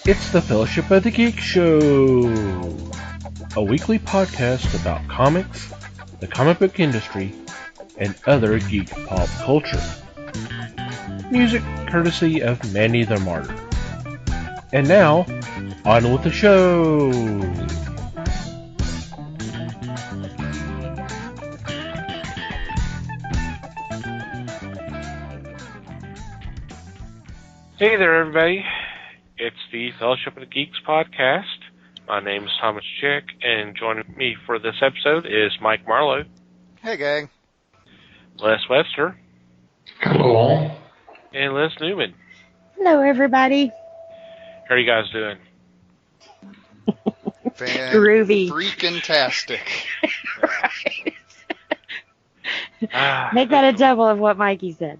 It's the Fellowship of the Geek Show, a weekly podcast about comics, the comic book industry, and other geek pop culture. Music courtesy of Manny the Martyr. And now, on with the show! Hey there, everybody. It's the Fellowship of the Geeks podcast. My name is Thomas Chick, and joining me for this episode is Mike Marlowe. Hey, gang. Les Webster. Hello. And Liz Newman. Hello, everybody. How are you guys doing? Groovy. Freaking-tastic. Right. Make that a double of what Mikey said.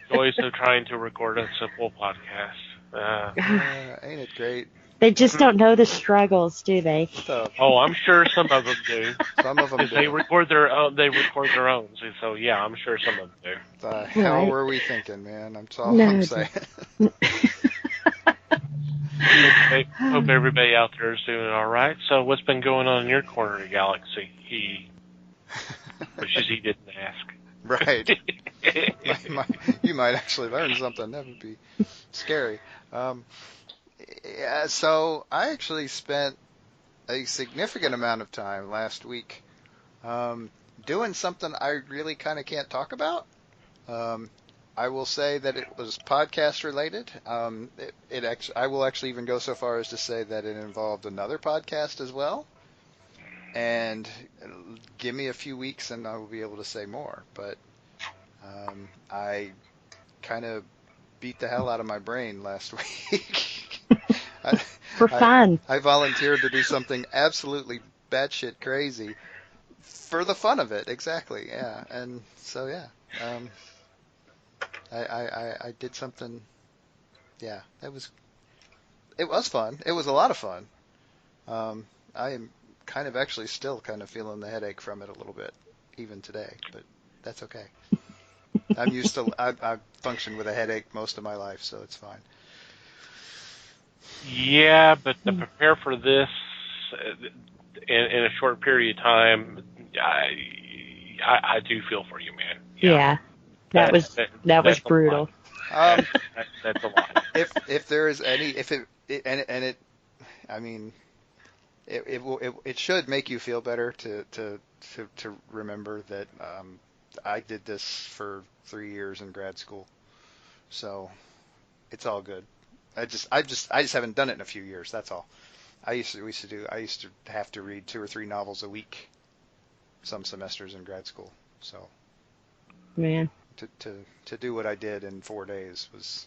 Joys of trying to record a simple podcast. Ain't it great? They just don't know the struggles, do they? Oh, I'm sure some of them do. Some of them do. They record their own. So yeah, I'm sure some of them do. The hell were we thinking, man? That's all I'm saying. Hope everybody out there is doing all right. So, what's been going on in your corner of the galaxy? Which is he didn't ask. Right. You might actually learn something. That would be scary. Yeah, so I actually spent a significant amount of time last week doing something I really kind of can't talk about. I will say that it was podcast related. I will actually even go so far as to say that it involved another podcast as well. And give me a few weeks and I will be able to say more. But I kind of beat the hell out of my brain last week. For fun. I volunteered to do something absolutely batshit crazy for the fun of it. Exactly. Yeah. And so, yeah. I did something. Yeah. It was fun. It was a lot of fun. I am kind of actually still kind of feeling the headache from it a little bit, even today, but that's okay. I'm used to, I've functioned with a headache most of my life, so it's fine. Yeah, but to prepare for this in a short period of time, I do feel for you, man. Yeah. That was brutal. That's a lot. If there is any, I mean, it should make you feel better to remember that I did this for 3 years in grad school, so it's all good. I just haven't done it in a few years. That's all. I used to have to read 2 or 3 novels a week, some semesters in grad school. So, man, to do what I did in 4 days was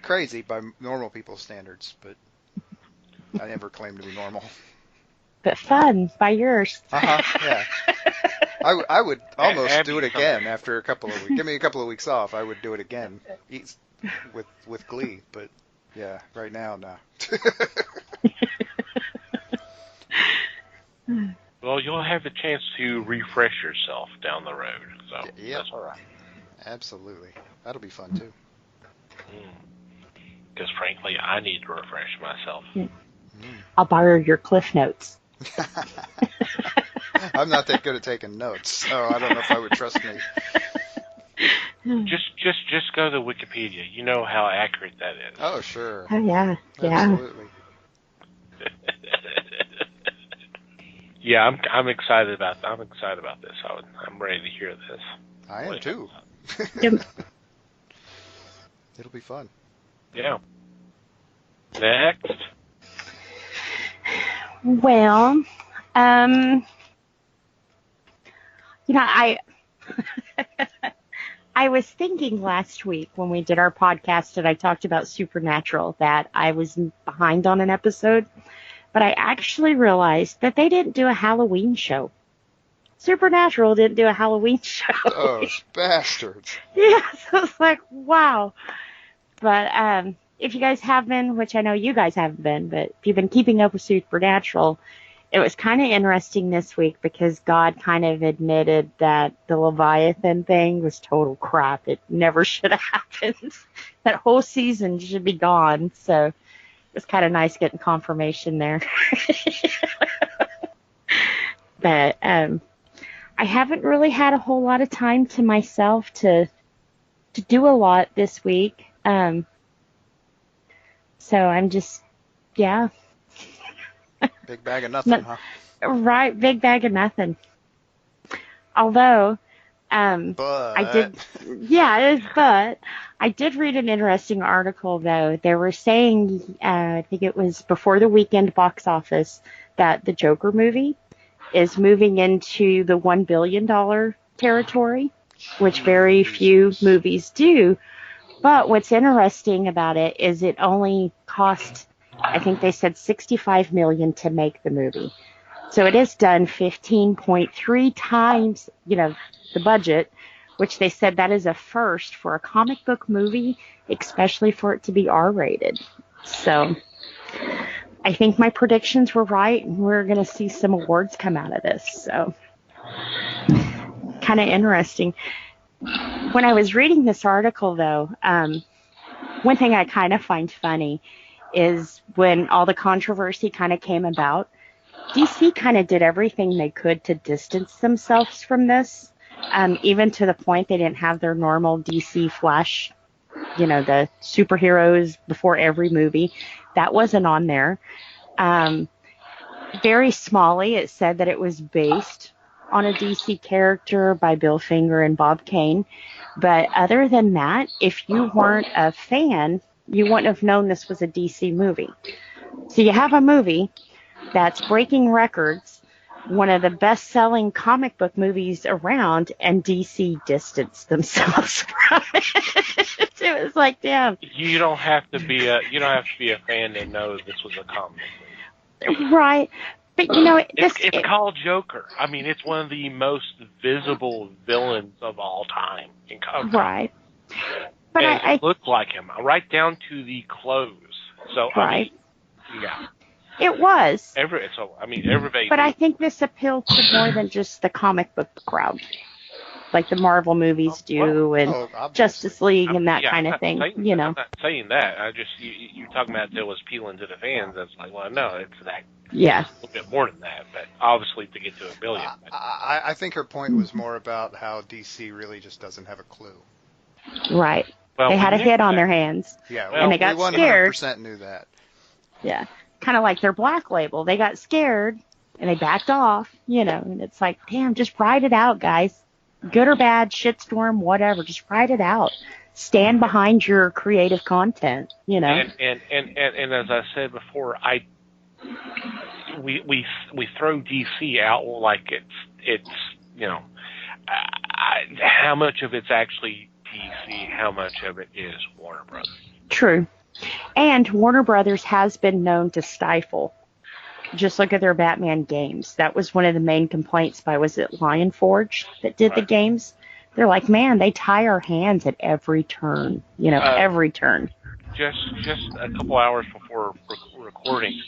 crazy by normal people's standards, but I never claimed to be normal. But fun by yours. Yeah. I would almost do it again after a couple of weeks. Give me a couple of weeks off. I would do it again with glee. But yeah, right now, no. Well, you'll have the chance to refresh yourself down the road. So yep. That's all right. Absolutely. That'll be fun too. Because frankly, I need to refresh myself. I'll borrow your Cliff Notes. I'm not that good at taking notes, so I don't know if I would trust me. Just go to Wikipedia. You know how accurate that is. Oh, sure. Oh, yeah. Absolutely. Yeah, I'm excited about this. I'm ready to hear this. I am too. It'll be fun. Yeah. Next. Well, I was thinking last week when we did our podcast and I talked about Supernatural that I was behind on an episode, but I actually realized that they didn't do a Halloween show. Supernatural didn't do a Halloween show. Those bastards. Yeah, so it's like, wow. But if you guys have been, which I know you guys haven't been, but if you've been keeping up with Supernatural, it was kind of interesting this week because God kind of admitted that the Leviathan thing was total crap. It never should have happened. That whole season should be gone. So it was kind of nice getting confirmation there. But I haven't really had a whole lot of time to myself to do a lot this week. So I'm just, yeah. Big bag of nothing, huh? Right, big bag of nothing. Although, But I did, but I did read an interesting article though. They were saying, I think it was before the weekend box office, that the Joker movie is moving into the $1 billion territory, which very few movies do. But what's interesting about it is it only cost, I think they said $65 million to make the movie. So it has done 15.3 times, the budget, which they said that is a first for a comic book movie, especially for it to be R-rated. So I think my predictions were right, and we're going to see some awards come out of this. So kind of interesting. When I was reading this article, though, one thing I kind of find funny is when all the controversy kind of came about, DC kind of did everything they could to distance themselves from this, even to the point they didn't have their normal DC Flash, the superheroes before every movie. That wasn't on there. Very smally, it said that it was based on a DC character by Bill Finger and Bob Kane. But other than that, if you weren't a fan, you wouldn't have known this was a DC movie. So you have a movie that's breaking records, one of the best-selling comic book movies around, and DC distanced themselves from it. It was like, damn. You don't have to be a fan to know this was a comic movie. Right. But it's called Joker. I mean, it's one of the most visible villains of all time in comics. Right. But and it looked like him, right down to the clothes. So right. I mean, yeah. It was. Everybody. But I think this appealed to more than just the comic book crowd, like the Marvel movies do, and Justice League and that kind of thing. I'm not saying that. I just you're talking about it was appealing to the fans. That's like, well, no, it's that. Yeah. A little bit more than that, but obviously to get to $1 billion. I think her point was more about how DC really just doesn't have a clue. Right. Well, they had a hit on their hands. Yeah. And they got scared. 100% knew that. Yeah. Kind of like their Black Label. They got scared and they backed off, and it's like, damn, just ride it out, guys. Good or bad, shitstorm, whatever, just write it out. Stand behind your creative content, And as I said before, we throw DC out like it's how much of it's actually DC, how much of it is Warner Brothers. True. And Warner Brothers has been known to stifle. Just look at their Batman games. That was one of the main complaints was it Lion Forge that did the games? They're like, man, they tie our hands at every turn, every turn. Just a couple hours before recording,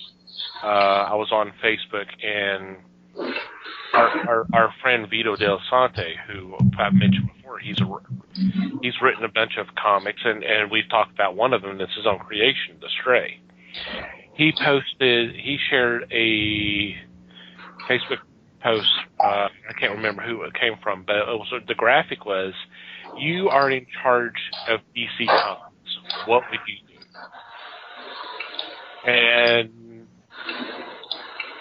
I was on Facebook, and our friend Vito Del Sante, who I've mentioned before, he's written a bunch of comics, and we've talked about one of them. This is on Creation, The Stray. He shared a Facebook post. I can't remember who it came from, but the graphic was, "You are in charge of DC Comics. What would you do?" And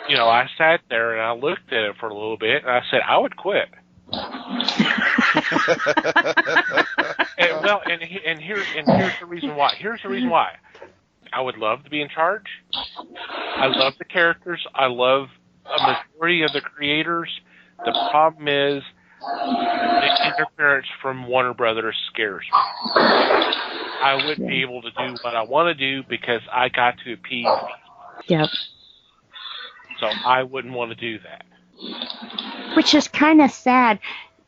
I sat there and I looked at it for a little bit, and I said, I would quit. and here's the reason why. Here's the reason why. I would love to be in charge. I love the characters. I love a majority of the creators. The problem is the interference from Warner Brothers scares me. I wouldn't be able to do what I want to do because I got to appease. Yep. So I wouldn't want to do that. Which is kind of sad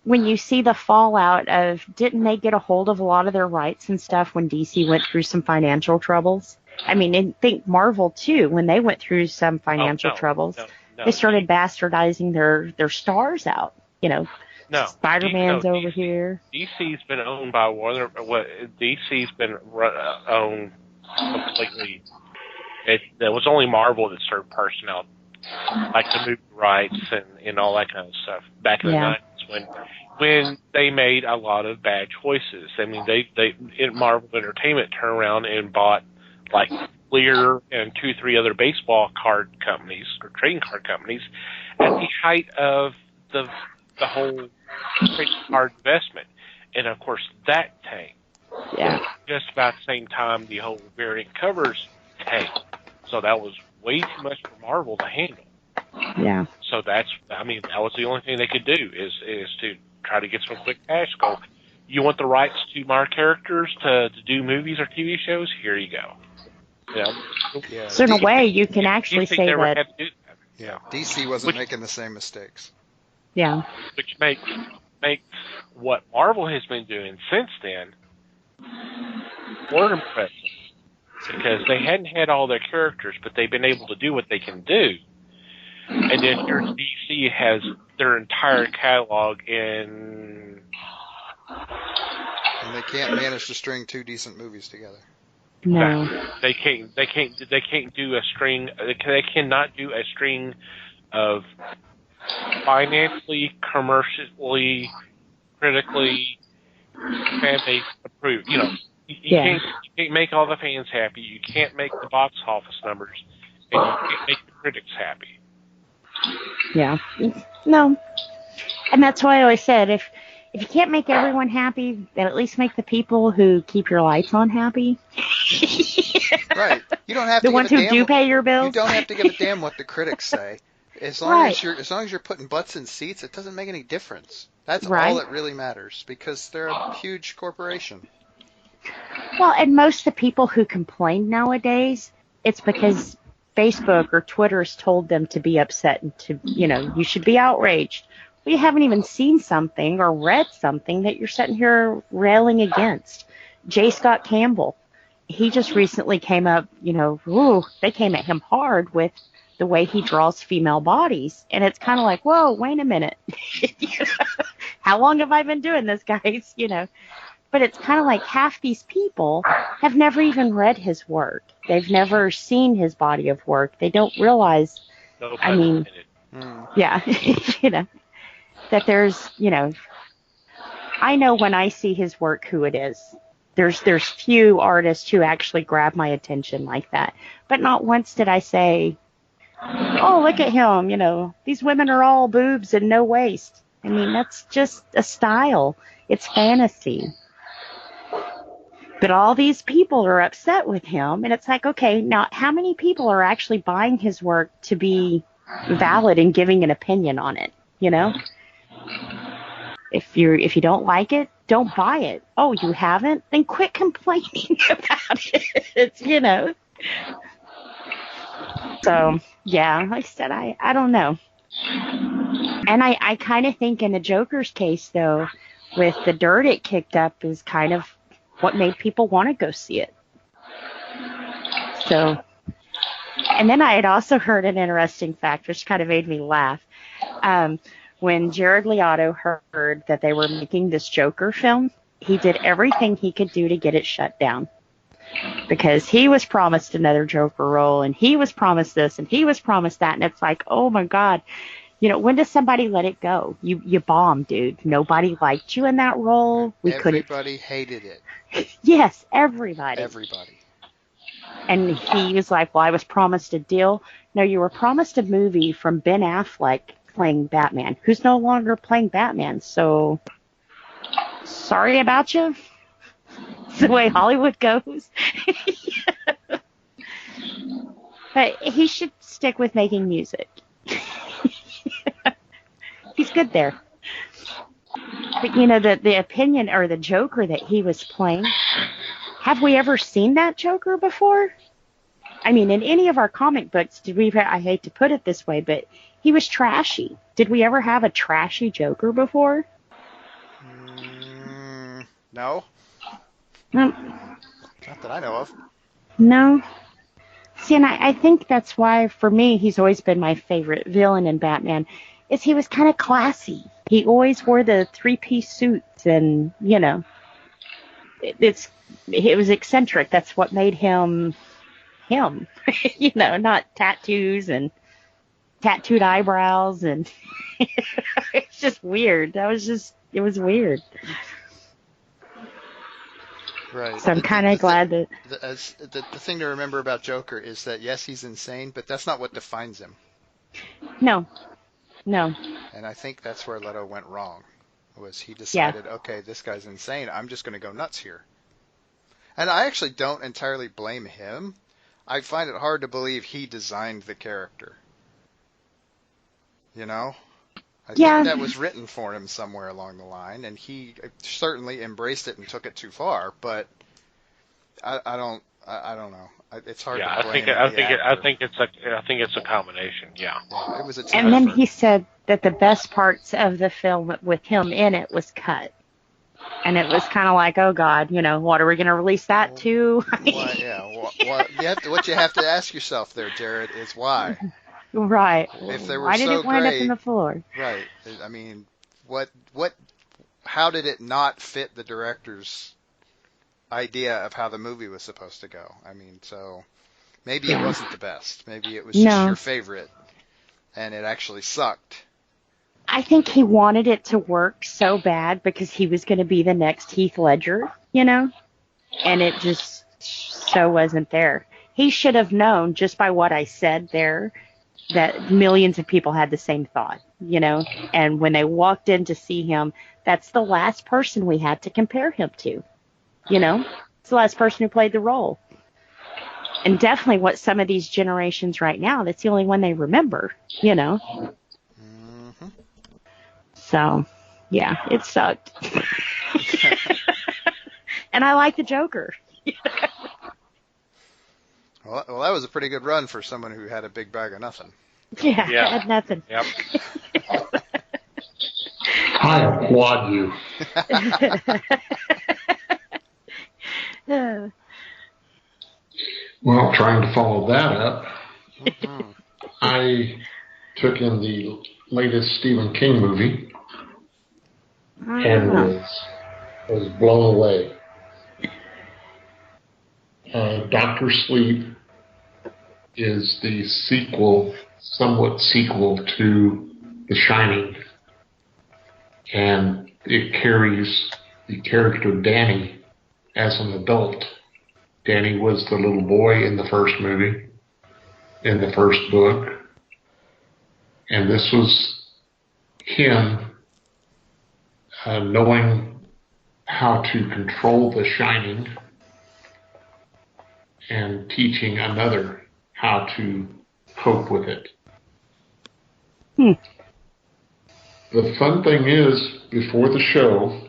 when you see the fallout of, didn't they get a hold of a lot of their rights and stuff when DC went through some financial troubles? I mean, and think Marvel, too, when they went through some financial troubles. They started bastardizing their stars out. No, Spider-Man's no, over here. DC's been owned by Warner. DC's been owned completely. There was only Marvel that served personnel, like the movie rights and all that kind of stuff back in the 90s when they made a lot of bad choices. I mean, Marvel Entertainment turned around and bought like Lear and 2-3 other baseball card companies or trading card companies at the height of the whole trading card investment, and of course that tanked. Yeah. Just about the same time the whole variant covers tanked. So that was way too much for Marvel to handle. Yeah. So that was the only thing they could do is to try to get some quick cash. Go, you want the rights to our characters to do movies or TV shows? Here you go. Yeah. So in a way, you can actually say never that. had to do that. Yeah. DC wasn't making the same mistakes. Yeah. Which makes what Marvel has been doing since then more impressive. Because they hadn't had all their characters, but they've been able to do what they can do. And then your DC has their entire catalog in... And they can't manage to string 2 decent movies together. No. They can't do a string... They cannot do a string of financially, commercially, critically, fan-base approved, You can't make all the fans happy. You can't make the box office numbers, and you can't make the critics happy. Yeah. No. And that's why I always said, if you can't make everyone happy, then at least make the people who keep your lights on happy. Right. You don't have to the ones who do pay your bills. You don't have to give a damn what the critics say. As long as you're putting butts in seats, it doesn't make any difference. That's all that really matters, because they're a huge corporation. Well, and most of the people who complain nowadays, it's because Facebook or Twitter has told them to be upset and to, you should be outraged. Well, you haven't even seen something or read something that you're sitting here railing against. J. Scott Campbell, he just recently came up, they came at him hard with the way he draws female bodies. And it's kind of like, whoa, wait a minute. How long have I been doing this, guys? But it's kind of like half these people have never even read his work. They've never seen his body of work. They don't realize, that there's, I know when I see his work who it is. There's few artists who actually grab my attention like that. But not once did I say, oh, look at him, these women are all boobs and no waist. I mean, that's just a style. It's fantasy. But all these people are upset with him, and it's like, okay, now how many people are actually buying his work to be valid and giving an opinion on it, If you don't like it, don't buy it. Oh, you haven't? Then quit complaining about it, So, yeah, like I said, I don't know. And I kind of think in the Joker's case, though, with the dirt it kicked up is kind of what made people want to go see it. So, and then I had also heard an interesting fact, which kind of made me laugh. When Jared Leto heard that they were making this Joker film, he did everything he could do to get it shut down. Because he was promised another Joker role, and he was promised this, and he was promised that, and it's like, oh my God. When does somebody let it go? You bombed, dude. Nobody liked you in that role. Everybody hated it. Yes, everybody. Everybody. And he was like, well, I was promised a deal. No, you were promised a movie from Ben Affleck playing Batman, who's no longer playing Batman. So, sorry about you. It's the way Hollywood goes. But he should stick with making music. He's good there. But the opinion or the Joker that he was playing, have we ever seen that Joker before? I mean, in any of our comic books, I hate to put it this way, but he was trashy. Did we ever have a trashy Joker before? No. No. Not that I know of. No. See, and I think that's why, for me, he's always been my favorite villain in Batman, is he was kind of classy. He always wore the three-piece suits, and, it was eccentric. That's what made him him. Not tattoos and tattooed eyebrows, and it's just weird. It was weird. Right. So I'm kind of glad that... The thing to remember about Joker is that, yes, he's insane, but that's not what defines him. No. And I think that's where Leto went wrong, was he decided, okay, this guy's insane, I'm just going to go nuts here. And I actually don't entirely blame him. I find it hard to believe he designed the character. I think that was written for him somewhere along the line, and he certainly embraced it and took it too far. But I don't know. It's hard to blame. I think it's a combination. Yeah. It was a tough And then effort. he said that the best parts of the film with him in it was cut. And it was kind of like, oh God, what are we going to release that to? What you have to ask yourself there, Jared, is why. Right. If they were why did so it wind up great, in the floor? Right. I mean, how did it not fit the director's idea of how the movie was supposed to go? I mean, so maybe it wasn't the best. Maybe it was just your favorite, and it actually sucked. I think he wanted it to work so bad because he was going to be the next Heath Ledger, and it just so wasn't there. He should have known just by what I said there that millions of people had the same thought, and when they walked in to see him, that's the last person we had to compare him to, it's the last person who played the role. And definitely what some of these generations right now, that's the only one they remember, Mm-hmm. So, yeah, it sucked. And I like the Joker. Well, that was a pretty good run for someone who had a big bag of nothing. Yeah. I had nothing. Yep. I applaud you. Well, trying to follow that up, Mm-hmm. I took in the latest Stephen King movie and was blown away. Doctor Sleep is the somewhat sequel to The Shining, and it carries the character Danny as an adult. Danny was the little boy in the first movie, in the first book, and this was him knowing how to control the Shining and teaching another how to cope with it. The fun thing is, before the show,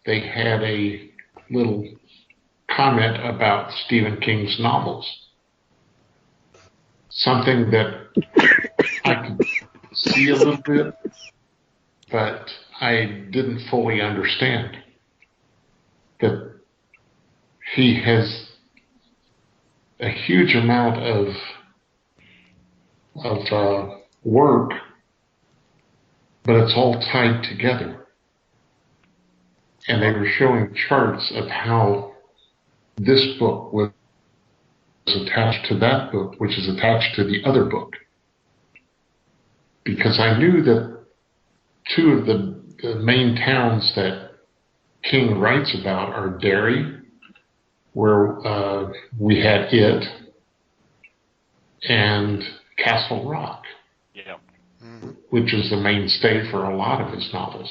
they had a little comment about Stephen King's novels. Something that I could see a little bit, but I didn't fully understand. That he has a huge amount of work, but it's all tied together. And they were showing charts of how this book was attached to that book, which is attached to the other book. Because I knew that two of the main towns that King writes about are Derry, where we had it, and Castle Rock, which is the mainstay for a lot of his novels.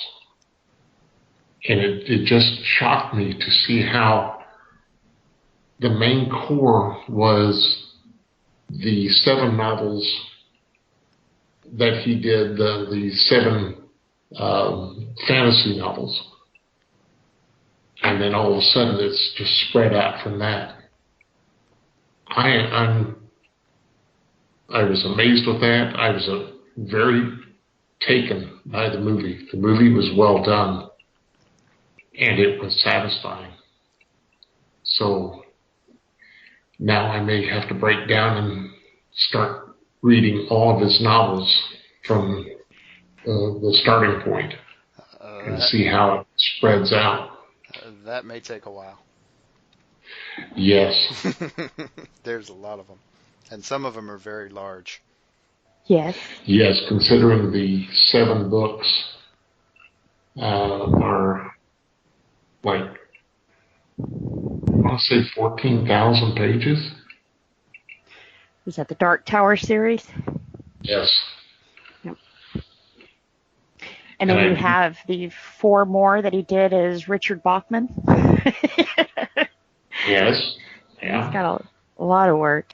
And it just shocked me to see how the main core was the 7 novels that he did, the 7 fantasy novels. And then all of a sudden it's just spread out from that. I was amazed with that. I was very taken by the movie. The movie was well done, and it was satisfying. So now I may have to break down and start reading all of his novels from the starting point and see how it spreads out. That may take a while. Yes. There's a lot of them. And some of them are very large. Yes. Yes, considering the 7 books are like, I want to say 14,000 pages. Is that the Dark Tower series? Yes. Yep. And then you have the 4 more that he did as Richard Bachman. Yes. Yeah. He's got a lot of work.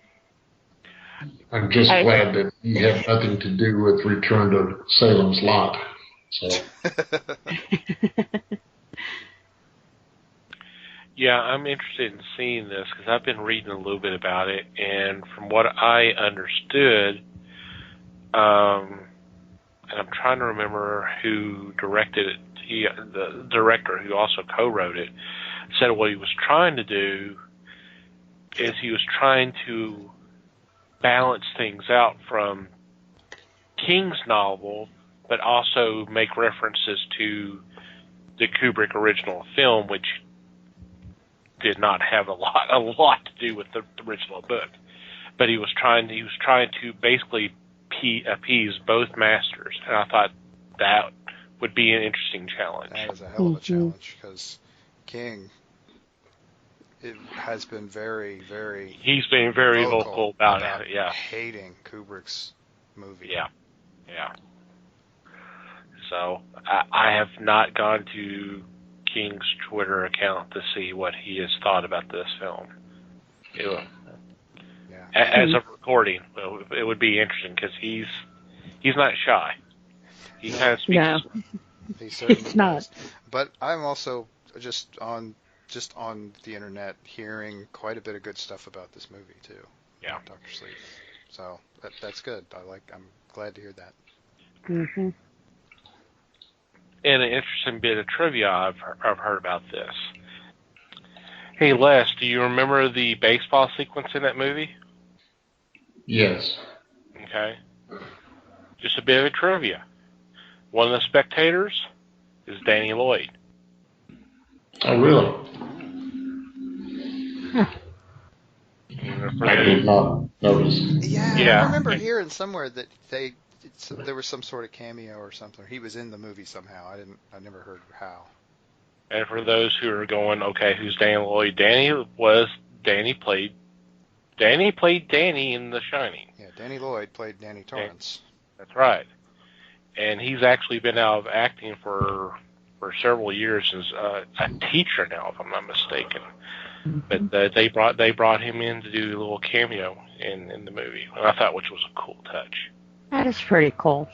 I'm just glad that he had nothing to do with Return to Salem's Lot. So. Yeah, I'm interested in seeing this because I've been reading a little bit about it, and from what I understood, and I'm trying to remember who directed it, the director who also co-wrote it, said what he was trying to do is he was trying to balance things out from King's novel, but also make references to the Kubrick original film, which did not have a lot to do with the original book. But he was trying to basically appease both masters, and I thought that would be an interesting challenge. That is a hell of a challenge, because King has been very, very... He's been very vocal about it, yeah. Hating Kubrick's movie. Yeah. So, I have not gone to King's Twitter account to see what he has thought about this film. As a recording, it would be interesting, because he's not shy. He kind of speaks... No, he's not. But I'm also just on the internet hearing quite a bit of good stuff about this movie too. Yeah, Dr. Sleep. So that's good. I'm glad to hear that. Mm-hmm. And an interesting bit of trivia I've heard about this. Hey Les, do you remember the baseball sequence in that movie? Yes. Okay. Just a bit of trivia. One of the spectators is Danny Lloyd. Oh, really? I did not notice. Yeah, I remember hearing somewhere that there was some sort of cameo or something. He was in the movie somehow. I never heard how. And for those who are going, okay, who's Danny Lloyd? Danny played Danny in The Shining. Yeah, Danny Lloyd played Danny Torrance. That's right. And he's actually been out of acting for several years as a teacher now, if I'm not mistaken. But they brought him in to do a little cameo in the movie, and I thought which was a cool touch. That is pretty cool.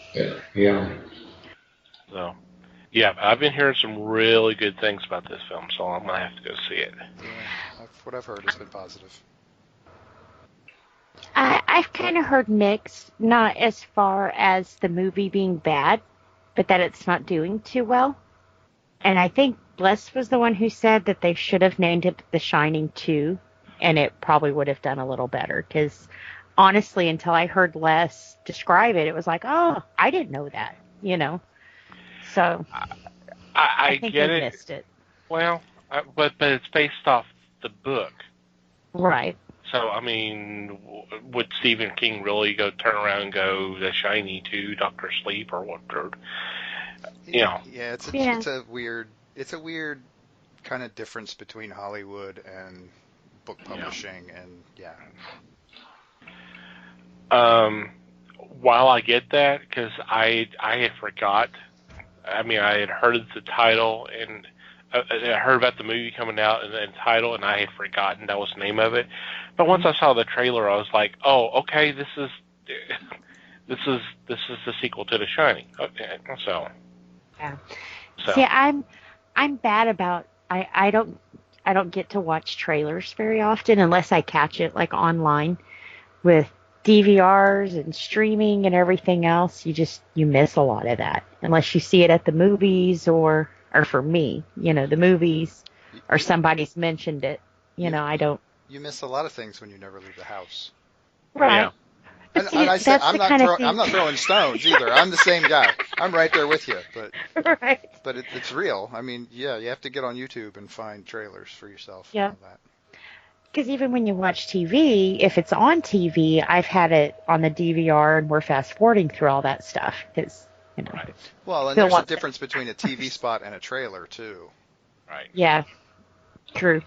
Yeah. So, yeah, I've been hearing some really good things about this film, so I'm gonna have to go see it. Yeah, what I've heard has been positive. I've kind of heard mixed, not as far as the movie being bad, but that it's not doing too well. And I think Les was the one who said that they should have named it The Shining 2, and it probably would have done a little better. Because honestly, until I heard Les describe it, it was like, oh, I didn't know that, So I think get they missed it. Well, but it's based off the book. Right. So, I mean, would Stephen King really turn around and go The Shining 2, Dr. Sleep, or what? Yeah, it's a weird kind of difference between Hollywood and book publishing, and while I get that, because I had forgot. I mean, I had heard the title, and I heard about the movie coming out and the title, and I had forgotten that was the name of it. But once I saw the trailer, I was like, "Oh, okay, this is the sequel to The Shining." Okay, so. Yeah. See, I'm bad about I don't get to watch trailers very often unless I catch it like online with DVRs and streaming and everything else. You miss a lot of that unless you see it at the movies or for me, the movies or somebody's mentioned it. I don't. you miss a lot of things when you never leave the house. Right. Yeah. And I say I'm not throwing stones either. I'm the same guy. I'm right there with you. But right. But it's real. I mean, yeah, you have to get on YouTube and find trailers for yourself. Yeah. And all that. Because even when you watch TV, if it's on TV, I've had it on the DVR, and we're fast forwarding through all that stuff. Because Right. Well, and there's a difference between a TV spot and a trailer too. Right. Yeah. True.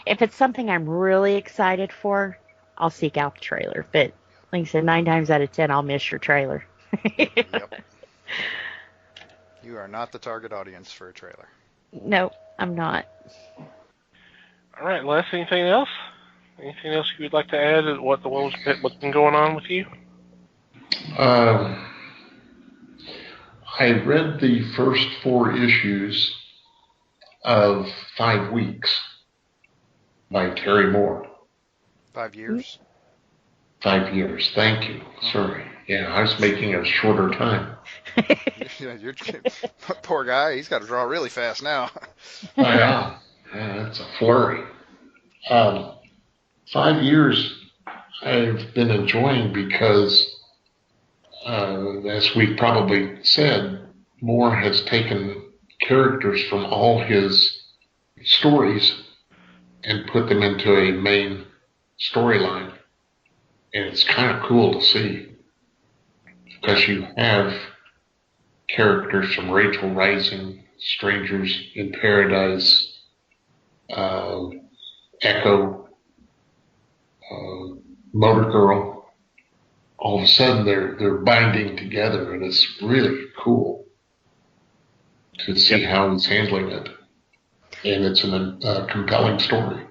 If it's something I'm really excited for, I'll seek out the trailer. But like I said, 9 times out of 10, I'll miss your trailer. Yep. You are not the target audience for a trailer. No, I'm not. All right, Les, anything else? Anything else you would like to add? What's been going on with you? I read the first 4 issues of 5 Weeks by Terry Moore. 5 years? 5 years, thank you. Sorry. Yeah, I was making a shorter time. Poor guy, he's got to draw really fast now. Yeah, it's a flurry. 5 years I've been enjoying because, as we probably said, Moore has taken characters from all his stories and put them into a main storyline. And it's kind of cool to see because you have characters from Rachel Rising, Strangers in Paradise, Echo, Motor Girl. All of a sudden they're binding together, and it's really cool to see how he's handling it. And it's a compelling story.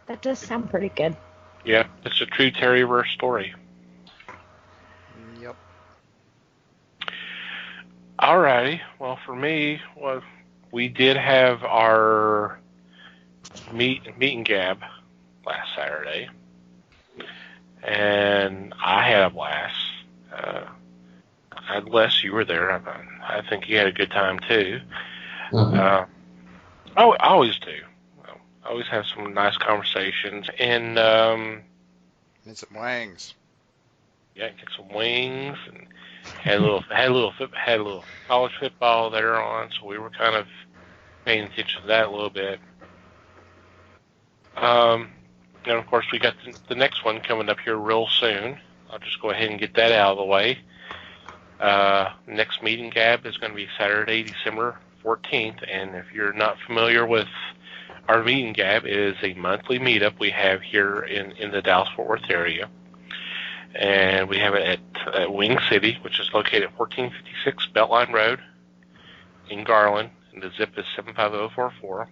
That does sound pretty good. Yeah, it's a true Terryverse story. Yep. Alrighty. Well, for me, we did have our meet and gab last Saturday, and I had a blast. Les, you were there. I think you had a good time too. I always do. I always have some nice conversations, and some wangs. Yeah, get some wings, and had a little college football there on, so we were kind of paying attention to that a little bit. And of course, we got the next one coming up here real soon. I'll just go ahead and get that out of the way. Next meeting gab is going to be Saturday, December 14th, and if you're not familiar with our meeting gab, it is a monthly meetup we have here in the Dallas-Fort Worth area. And we have it at Wing City, which is located at 1456 Beltline Road in Garland, and the zip is 75044.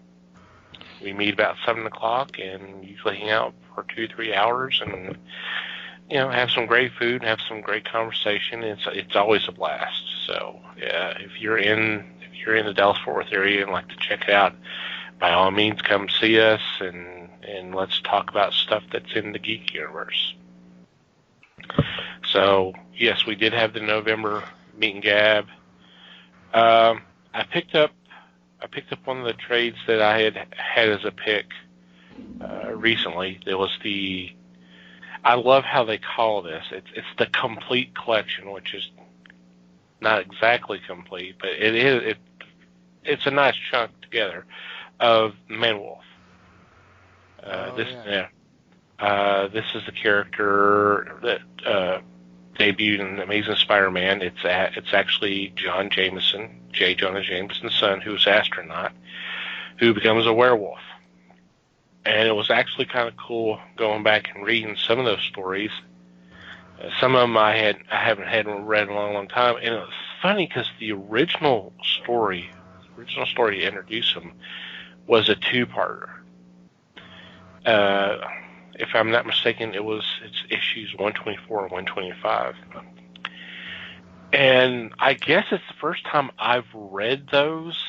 We meet about 7 o'clock and usually hang out for 2-3 hours and, have some great food and have some great conversation. It's always a blast. So, yeah, if you're in the Dallas-Fort Worth area and like to check it out, by all means, come see us and let's talk about stuff that's in the geek universe. So, yes, we did have the November meet and gab. I picked up one of the trades that I had as a pick recently. There was I love how they call this. It's the complete collection, which is not exactly complete, but it's a nice chunk together of Manwolf. This is the character that debuted in Amazing Spider-Man. It's actually John Jameson, J. Jonah Jameson's son, who's an astronaut, who becomes a werewolf. And it was actually kind of cool going back and reading some of those stories. Some of them I haven't read in a long, long time. And it was funny because the original story to introduce him was a 2-parter. If I'm not mistaken, it's issues 124 and 125. And I guess it's the first time I've read those,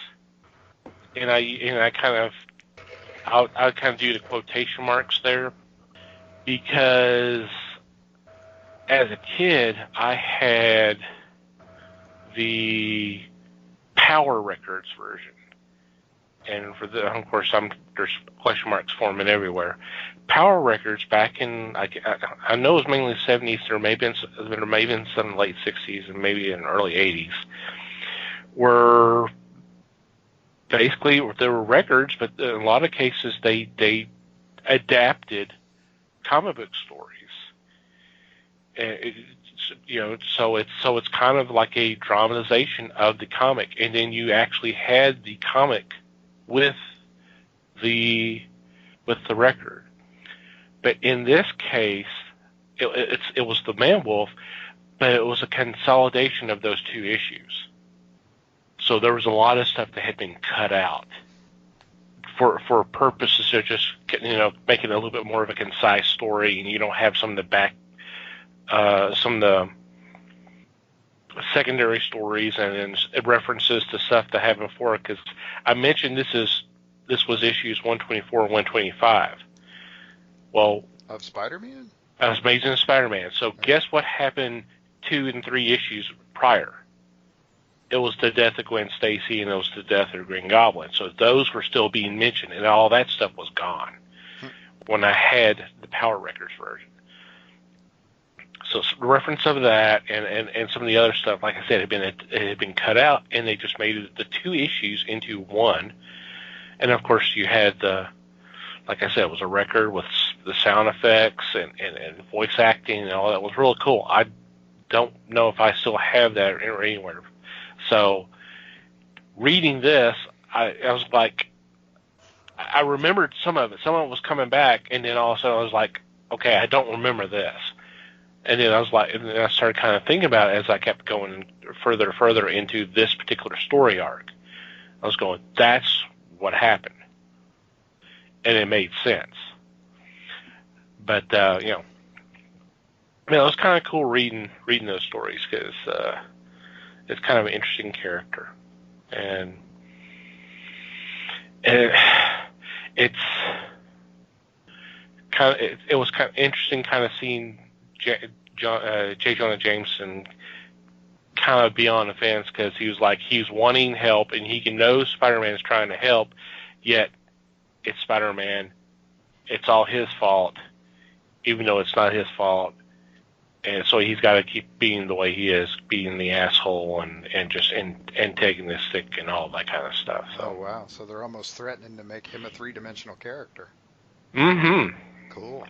and I kind of do the quotation marks there, because as a kid I had the Power Records version, and of course, there's question marks forming everywhere. Power Records back in, I know it was mainly the 70s, there may have been some late 60s and maybe in early 80s, were basically, there were records, but in a lot of cases they adapted comic book stories. So it's kind of like a dramatization of the comic, and then you actually had the comic with the record. But in this case, it was the Man-Wolf, but it was a consolidation of those two issues. So there was a lot of stuff that had been cut out for purposes of just making it a little bit more of a concise story, and you don't have some of the secondary stories and references to stuff that happened before. Because I mentioned this was issues 124 and 125. Well, of Spider-Man? Of Amazing Spider-Man. So guess what happened 2 and 3 issues prior? It was the death of Gwen Stacy, and it was the death of Green Goblin. So those were still being mentioned, and all that stuff was gone when I had the Power Records version. So reference of that and some of the other stuff, like I said, it had been cut out, and they just made the 2 issues into one. And of course, you had like I said, it was a record with the sound effects and voice acting and all that. It was really cool. I don't know if I still have that anywhere. So reading this, I was like, I remembered some of it. Some of it was coming back, and then all of a sudden I was like, okay, I don't remember this. And then I started kind of thinking about it as I kept going further into this particular story arc. I was going, that's what happened. And it made sense. But, it was kind of cool reading those stories, because it's kind of an interesting character. And it was kind of interesting kind of seeing J. Jonah Jameson kind of be on the fence, because he's wanting help, and he knows Spider-Man's trying to help, yet it's Spider-Man. It's all his fault, even though it's not his fault. And so he's got to keep being the way he is, being the asshole and taking the stick and all that kind of stuff. So. Oh, wow. So they're almost threatening to make him a 3-dimensional character. Mm-hmm. Cool.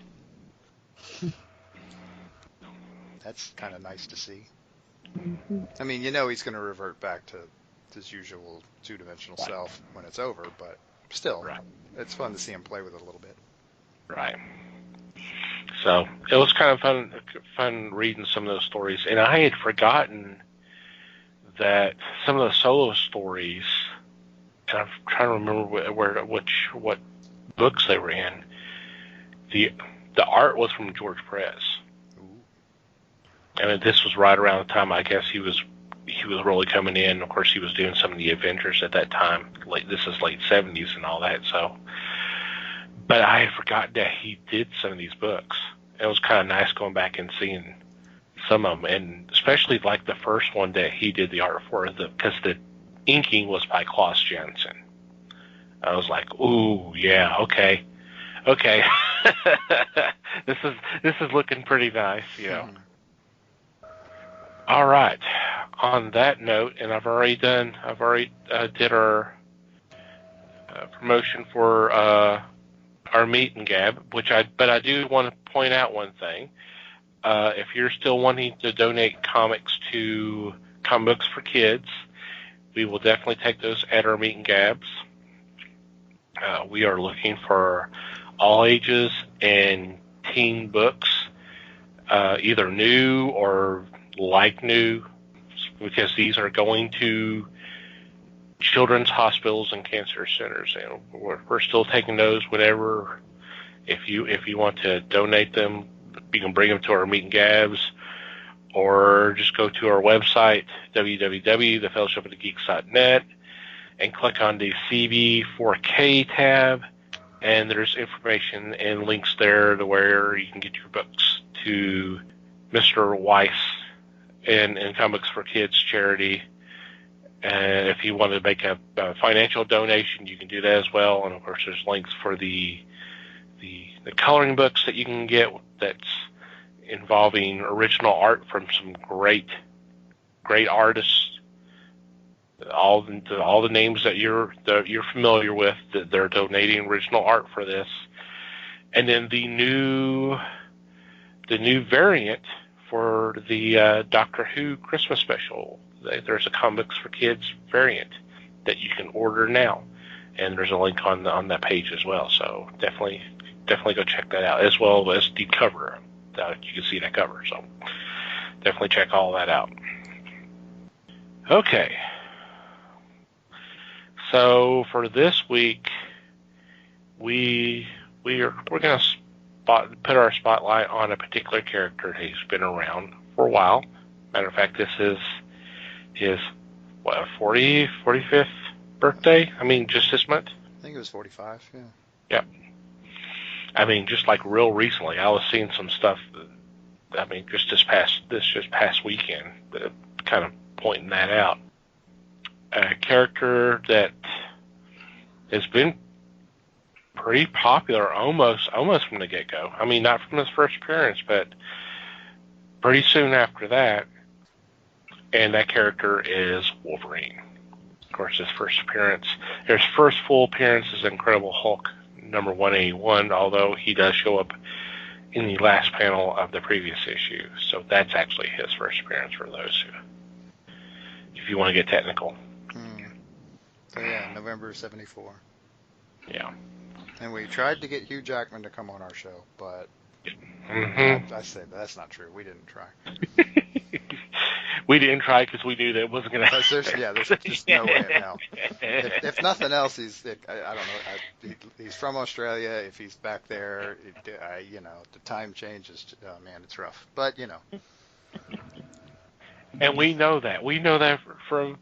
That's kind of nice to see. Mm-hmm. I mean, he's going to revert back to his usual 2-dimensional self when it's over, but still, It's fun to see him play with it a little bit. Right. So it was kind of fun reading some of those stories, and I had forgotten that some of the solo stories, and I'm trying to remember what books they were in. The art was from George Perez. I mean, this was right around the time I guess he was really coming in. Of course, he was doing some of the Avengers at that time. This is late 70s and all that. So, but I had forgotten that he did some of these books. It was kind of nice going back and seeing some of them, and especially like the first one that he did the art for, because the inking was by Klaus Janson. I was like, ooh, yeah, okay. This is looking pretty nice, Mm-hmm. All right. On that note, and I've already did our promotion for our meet and gab, but I do want to point out one thing. If you're still wanting to donate comics to Comic Books for Kids, we will definitely take those at our meet and gabs. We are looking for all ages and teen books, either new or like new, because these are going to children's hospitals and cancer centers, and we're still taking those. Whatever, if you want to donate them, you can bring them to our meet and gabs, or just go to our website, www.thefellowshipofthegeeks.net, and click on the CB4K tab, and there's information and links there to where you can get your books to Mr. Weiss and Comics for Kids charity, And if you want to make a financial donation, you can do that as well. And of course, there's links for the coloring books that you can get that's involving original art from some great artists. All the names that you're familiar with, that they're donating original art for this. And then the new variant for the Doctor Who Christmas special. There's a Comics for Kids variant that you can order now, and there's a link on that page as well. So definitely go check that out, as well as the cover. You can see that cover, so definitely check all that out. Okay, so for this week, we're going to put our spotlight on a particular character who's been around for a while. Matter of fact, this is his 45th birthday. I mean, just this month. I think it was 45. Yeah. Yep. I mean, just like real recently, I was seeing some stuff. I mean, just this past weekend, kind of pointing that out. A character that has been pretty popular almost from the get-go. I mean, not from his first appearance, but pretty soon after that. And that character is Wolverine. Of course, his first full appearance is Incredible Hulk number 181, although he does show up in the last panel of the previous issue. So that's actually his first appearance for those who, if you want to get technical. So yeah, November 74. Yeah. And we tried to get Hugh Jackman to come on our show, but I say that's not true. We didn't try. We didn't try because we knew that it wasn't going to happen. There's just no way in hell. If nothing else, I don't know. He's from Australia. If he's back there, the time changes. Oh, man, it's rough. But, And we know that. We know that from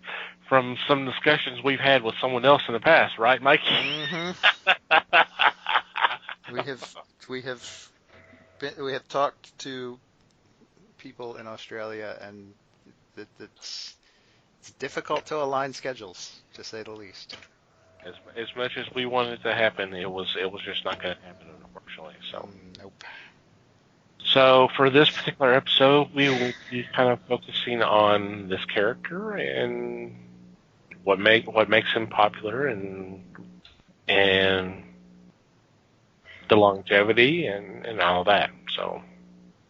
some discussions we've had with someone else in the past, right, Mike? Mm-hmm. We have talked to people in Australia, and it's difficult to align schedules, to say the least. As much as we wanted it to happen, it was just not going to happen, unfortunately. So nope. So for this particular episode, we will be kind of focusing on this character and what makes him popular, and the longevity and all that. So,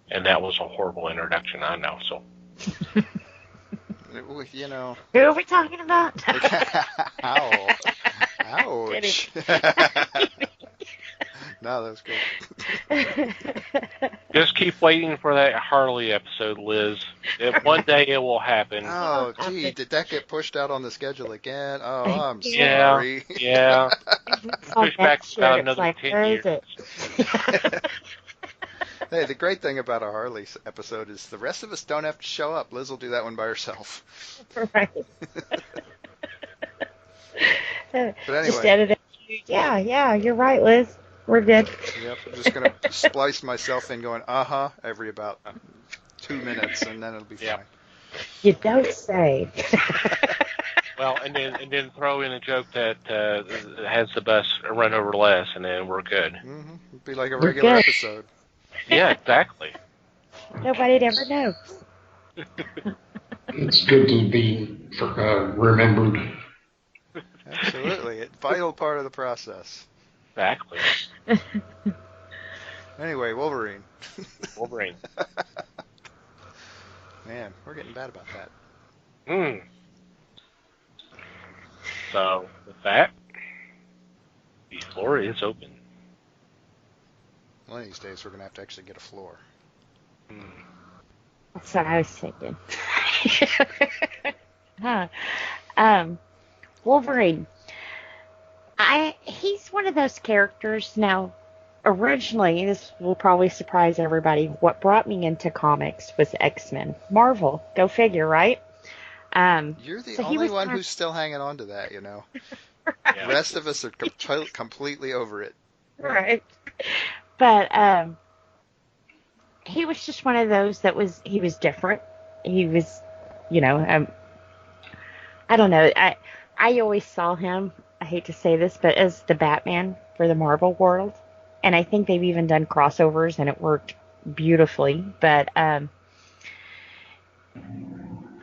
and that was a horrible introduction, I know. So. Who are we talking about? Ow. Ouch. No, that was good. Just keep waiting for that Harley episode, Liz. One day it will happen. Oh, gee, did that get pushed out on the schedule again? Oh, I'm sorry. Yeah. Push back about another 10 years. Hey, the great thing about a Harley episode is the rest of us don't have to show up. Liz will do that one by herself. Right. But anyway. Just edit it. Yeah, you're right, Liz. We're good. Yep, I'm just going to splice myself in going, every about 2 minutes, and then it'll be fine. You don't say. Well, and then throw in a joke that has the bus run over less, and then we're good. Mm-hmm. It'd be like a regular episode. Yeah, exactly. Nobody'd ever know. It's good to be remembered. Absolutely. It's a vital part of the process. Exactly. Anyway, Wolverine. Man, we're getting bad about that. So, with that, the floor is open. One of these days, we're going to have to actually get a floor. That's what I was thinking. Wolverine. He's one of those characters. Now, originally, this will probably surprise everybody, what brought me into comics was X-Men. Marvel. Go figure, right? You're the only one who's still hanging on to that, Right. The rest of us are completely over it. Right. But he was just one of those he was different. He was, I don't know. I always saw him, I hate to say this, but as the Batman for the Marvel world. And I think they've even done crossovers and it worked beautifully. But I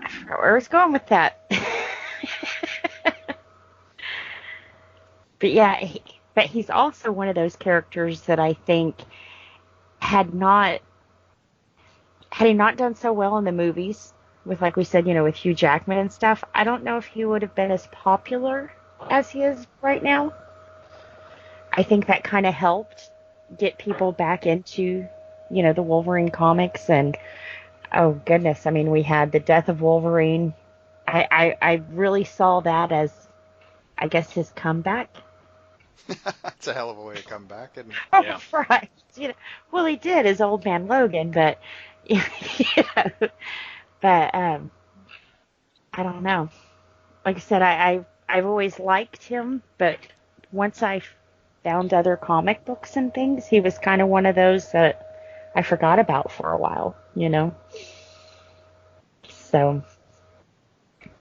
forgot where I was going with that. But yeah, but he's also one of those characters that I think had not had he not done so well in the movies with, like we said, with Hugh Jackman and stuff, I don't know if he would have been as popular as he is right now. I think that kind of helped get people back into, the Wolverine comics. And oh goodness, I mean, we had the death of Wolverine. I really saw that as, I guess, his comeback. That's a hell of a way to come back, isn't it? Yeah. Right. Well, he did as Old Man Logan, but but I don't know. Like I said, I've always liked him, but once I found other comic books and things, he was kind of one of those that I forgot about for a while, So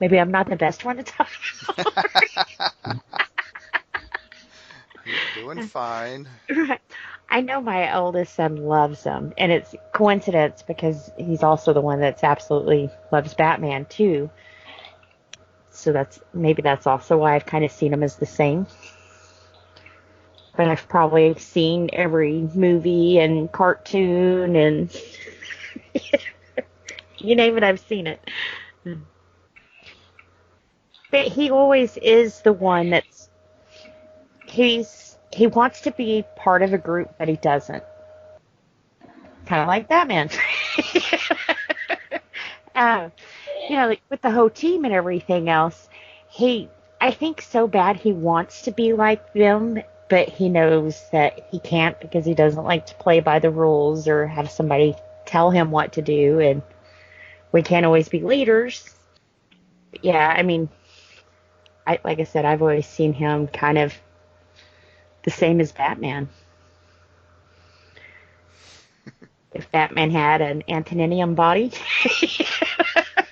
maybe I'm not the best one to talk about. You're doing fine. Right. I know my oldest son loves him, and it's coincidence because he's also the one that's absolutely loves Batman too. So that's also why I've kind of seen him as the same. But I've probably seen every movie and cartoon and you name it, I've seen it. But he always is the one he wants to be part of a group, but he doesn't. Kind of like Batman. Like with the whole team and everything else, I think so bad he wants to be like them, but he knows that he can't because he doesn't like to play by the rules or have somebody tell him what to do, and we can't always be leaders. But yeah, I mean, like I said, I've always seen him kind of the same as Batman. If Batman had an Antonium body.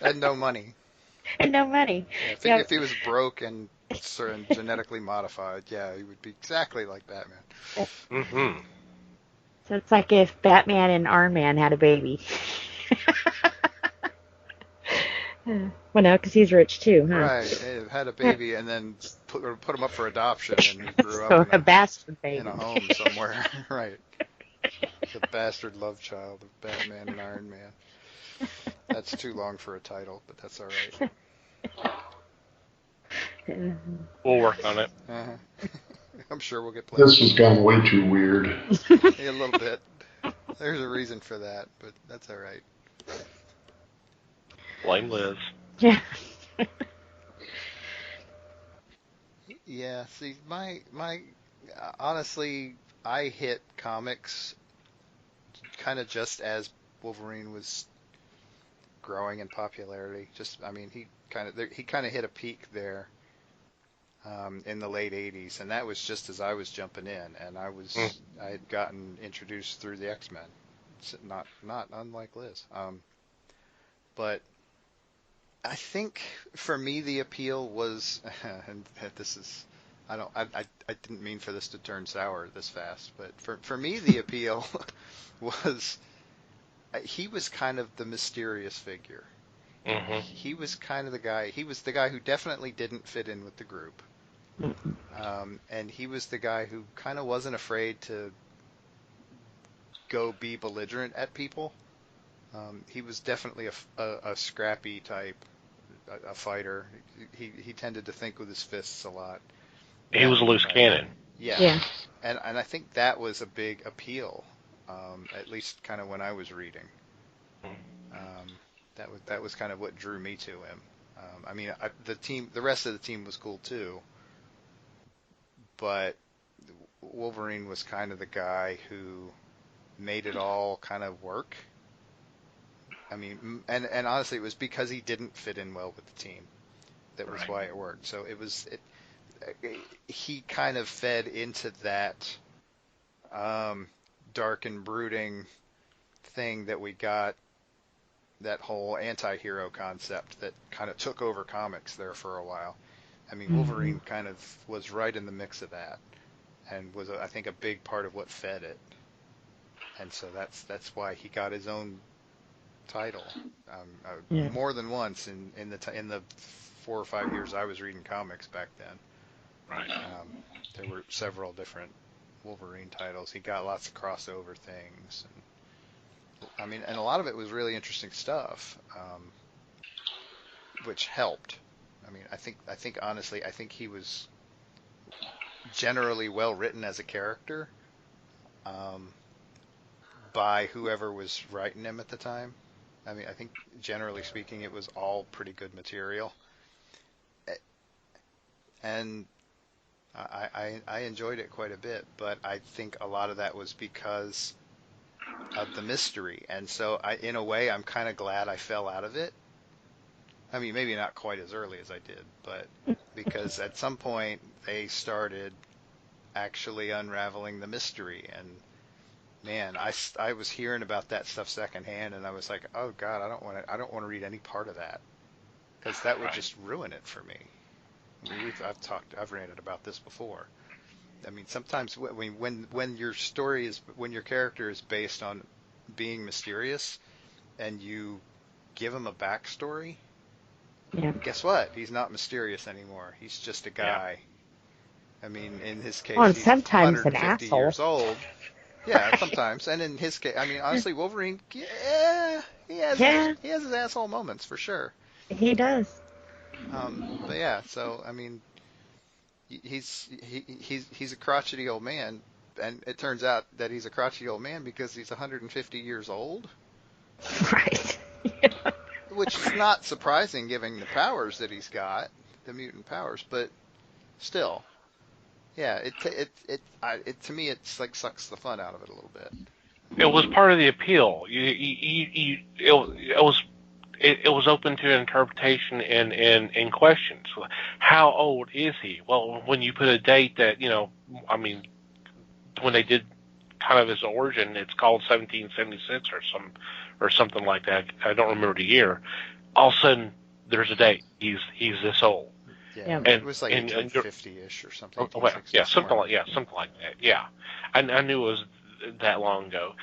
And no money. And no money. Yeah, if he was broke and genetically modified, yeah, he would be exactly like Batman. Mm-hmm. So it's like if Batman and Iron Man had a baby. Well, no, because he's rich too, huh? Right, had a baby and then put him up for adoption, and he grew So up a bastard baby in a home somewhere. Right. The bastard love child of Batman and Iron Man. That's too long for a title, but that's all right. We'll work on it. Uh-huh. I'm sure we'll get plenty. This has gone way too weird. A little bit. There's a reason for that, but that's all right. Blame Liz. Yeah. Yeah, see, my honestly, I hit comics kind of just as Wolverine was growing in popularity. He kind of hit a peak there in the late '80s, and that was just as I was jumping in, and I had gotten introduced through the X-Men, not unlike Liz, but I think for me the appeal was, and this is, I didn't mean for this to turn sour this fast, but for me the appeal was he was kind of the mysterious figure. Mm-hmm. He was kind of the guy. He was the guy who definitely didn't fit in with the group, and he was the guy who kind of wasn't afraid to go be belligerent at people. He was definitely a scrappy type. A fighter. He tended to think with his fists a lot. He was a loose cannon. Yeah. And I think that was a big appeal, at least kind of when I was reading. That was kind of what drew me to him. The rest of the team was cool too, but Wolverine was kind of the guy who made it all kind of work. I mean, and honestly, it was because he didn't fit in well with the team. That was why it worked. So he kind of fed into that dark and brooding thing that we got that whole anti-hero concept that kind of took over comics there for a while. I mean, Mm-hmm. Wolverine kind of was right in the mix of that, and was, I think, a big part of what fed it. And so that's why he got his own title more than once in the 4 or 5 years I was reading comics back then. Right. There were several different Wolverine titles. He got lots of crossover things. I mean, and a lot of it was really interesting stuff, which helped. I mean, I think honestly, I think he was generally well written as a character by whoever was writing him at the time. I mean, I think generally speaking, it was all pretty good material, and I enjoyed it quite a bit. But I think a lot of that was because of the mystery, and so in a way, I'm kind of glad I fell out of it. I mean, maybe not quite as early as I did, but because at some point they started actually unraveling the mystery, and man, I was hearing about that stuff secondhand, and I was like, oh God, I don't want to read any part of that, because that would just ruin it for me. I mean, I've ranted about this before. I mean, sometimes when your character is based on being mysterious, and you give him a backstory, guess what? He's not mysterious anymore. He's just a guy. Yeah. I mean, in his case, he's sometimes 150 an years old. Yeah, sometimes. And in his case, I mean, honestly, Wolverine, he has his asshole moments for sure. He does. But yeah, so I mean, he's a crotchety old man, and it turns out that he's a crotchety old man because he's 150 years old. Right. Which is not surprising given the powers that he's got, the mutant powers, but still. Yeah, it to me it's like sucks the fun out of it a little bit. It was part of the appeal. It was open to interpretation and questions. How old is he? Well, when you put a date that I mean, when they did kind of his origin, it's called 1776 or something like that. I don't remember the year. All of a sudden, there's a date. He's this old. Yeah, and it was like 1850-ish or something. Yeah, something like that. Yeah, I knew it was that long ago.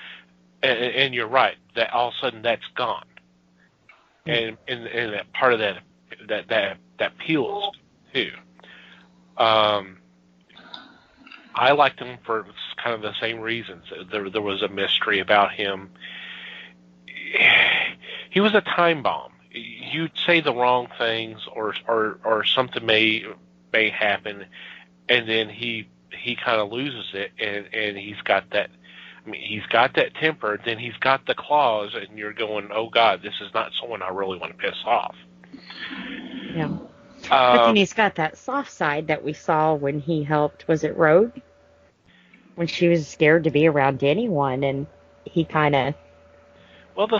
And you're right. That all of a sudden that's gone. And that part of that peels too. I liked him for kind of the same reasons. There was a mystery about him. He was a time bomb. You'd say the wrong things, or something may happen, and then he kind of loses it, and he's got that. I mean, he's got that temper. Then he's got the claws, and you're going, "Oh God, this is not someone I really want to piss off." Yeah. But then he's got that soft side that we saw when he helped. Was it Rogue? When she was scared to be around anyone, and he kind of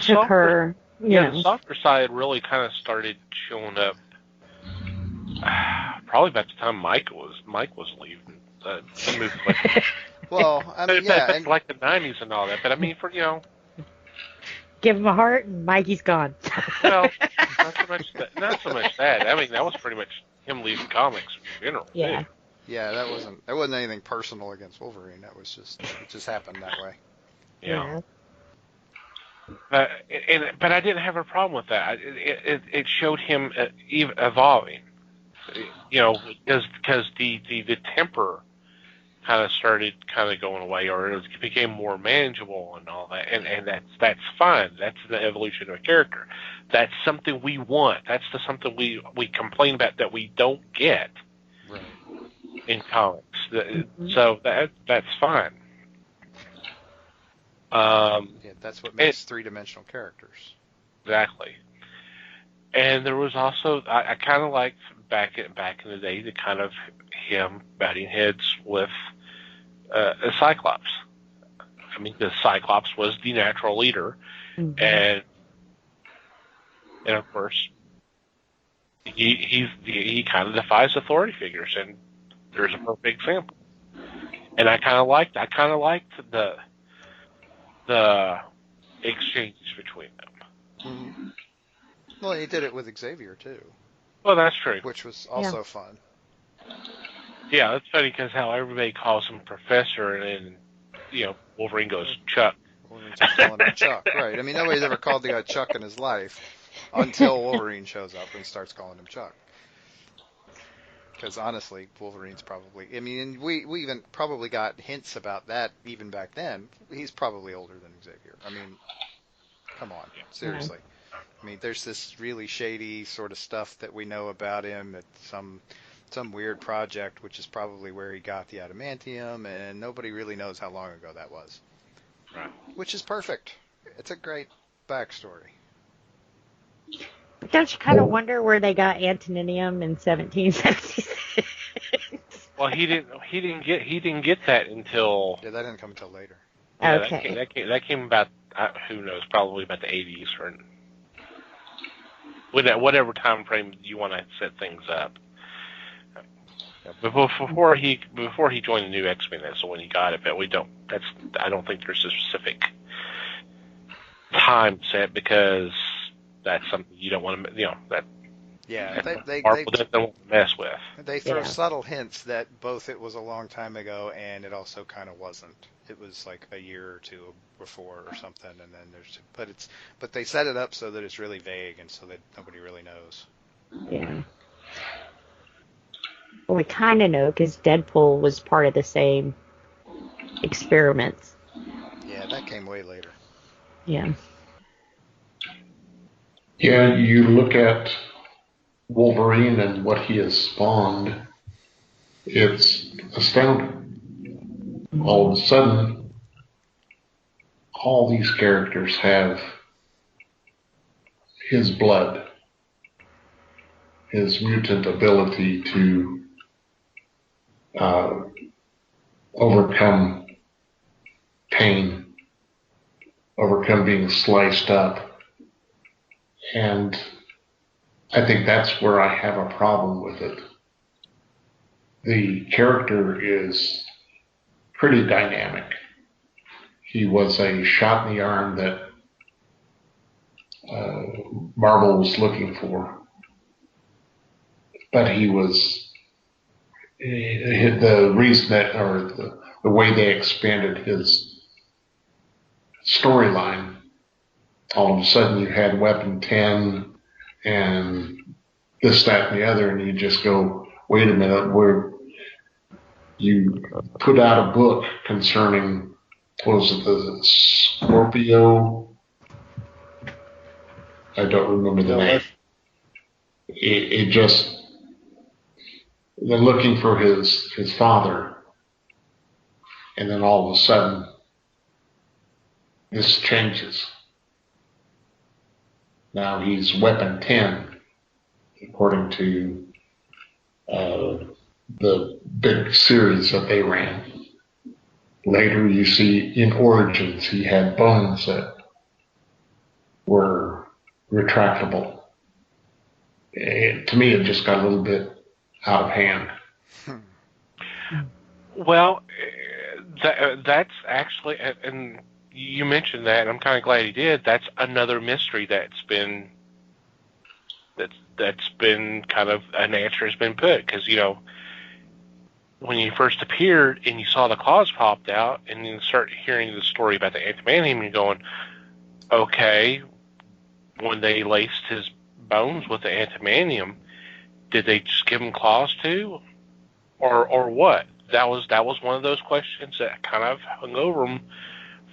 took her. The softer side really kind of started showing up. Probably about the time Mike was leaving. The movie. Well, I mean, that's like the '90s and all that. But I mean, for give him a heart, and Mikey's gone. Well, not so much that. I mean, that was pretty much him leaving comics in general. Yeah. Too. Yeah, that wasn't anything personal against Wolverine. That was it just happened that way. Yeah. But I didn't have a problem with that. It showed him evolving. Because the temper kind of started going away, or it became more manageable and all that, and that's fine. That's the evolution of a character. That's something we want. That's something we complain about that we don't get in comics. So that's fine. That's what makes three-dimensional characters. Exactly. And there was also I kind of liked back in the day the kind of him butting heads with a Cyclops. I mean, the Cyclops was the natural leader, and of course he kind of defies authority figures, and there's a perfect example. And I kind of liked the exchanges between them. Mm-hmm. Well, he did it with Xavier too. Well, that's true. Which was also fun. Yeah, it's funny because how everybody calls him Professor, and then, Wolverine goes Chuck. Wolverine keeps calling him Chuck, right? I mean, nobody's ever called the guy Chuck in his life until Wolverine shows up and starts calling him Chuck. Because honestly, Wolverine's probably, I mean, we even probably got hints about that even back then. He's probably older than Xavier. I mean, come on, seriously. I mean, there's this really shady sort of stuff that we know about him at some weird project, which is probably where he got the adamantium, and nobody really knows how long ago that was. Right. Which is perfect. It's a great backstory. But don't you kind of wonder where they got antimonium in 1776? Well, he didn't get that until. Yeah, that didn't come until later. Yeah, okay. that came about. Who knows? Probably about the 80s or whatever time frame you want to set things up. Before he joined the new X-Men, that's when he got it. But I don't think there's a specific time set because that's something you don't want to. Yeah, they Marvel doesn't want to mess with. They throw subtle hints that both it was a long time ago and it also kind of wasn't. It was like a year or two before or something, and then but they set it up so that it's really vague and so that nobody really knows. Yeah. Well, we kind of know because Deadpool was part of the same experiments. Yeah, that came way later. Yeah. Yeah, you look at Wolverine and what he has spawned, it's astounding. All of a sudden, all these characters have his blood, his mutant ability to overcome pain, overcome being sliced up. And I think that's where I have a problem with it. The character is pretty dynamic. He was a shot in the arm that Marvel was looking for. But he was the reason that, or the way they expanded his storyline, all of a sudden you had Weapon 10 and this, that, and the other, and you just go, wait a minute, you put out a book concerning, what was it, the Scorpio? I don't remember the name. It just, they're looking for his father, and then all of a sudden, this changes. Now he's Weapon 10, according to the big series that they ran. Later you see in Origins he had bones that were retractable. To me it just got a little bit out of hand. Well, that's actually, and you mentioned that, and I'm kind of glad he did. That's another mystery that's been kind of an answer has been put, because when you first appeared and you saw the claws popped out, and you start hearing the story about the adamantium, you're going, okay, when they laced his bones with the adamantium, did they just give him claws too, or what? That was one of those questions that kind of hung over him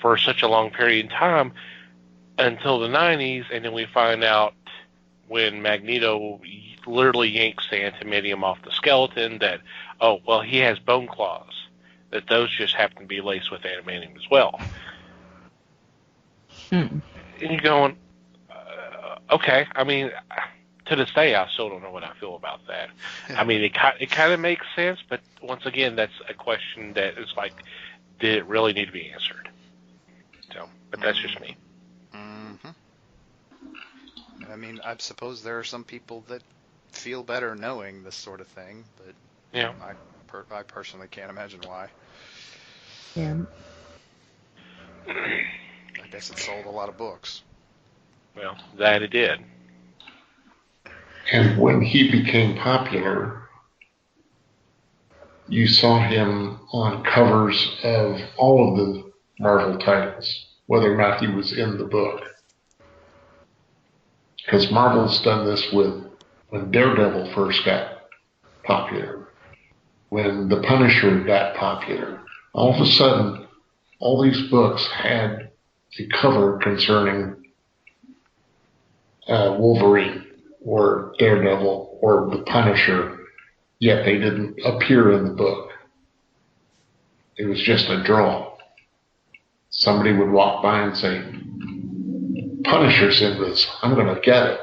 for such a long period of time until the 90s, and then we find out when Magneto literally yanks the adamantium off the skeleton that, oh, well, he has bone claws, that those just happen to be laced with adamantium as well. And you're going, okay, I mean, to this day, I still don't know what I feel about that. I mean, it kind of makes sense, but once again, that's a question that is like, did it really need to be answered? So, but that's just me. Mm-hmm. I mean, I suppose there are some people that feel better knowing this sort of thing, but yeah, I personally can't imagine why. Yeah. I guess it sold a lot of books. Well, that it did. And when he became popular, you saw him on covers of all of the Marvel titles, whether or not he was in the book. Because Marvel's done this with when Daredevil first got popular, when The Punisher got popular. All of a sudden, all these books had a cover concerning Wolverine or Daredevil or The Punisher, yet they didn't appear in the book. It was just a draw. Somebody would walk by and say, Punisher's in this, I'm going to get it.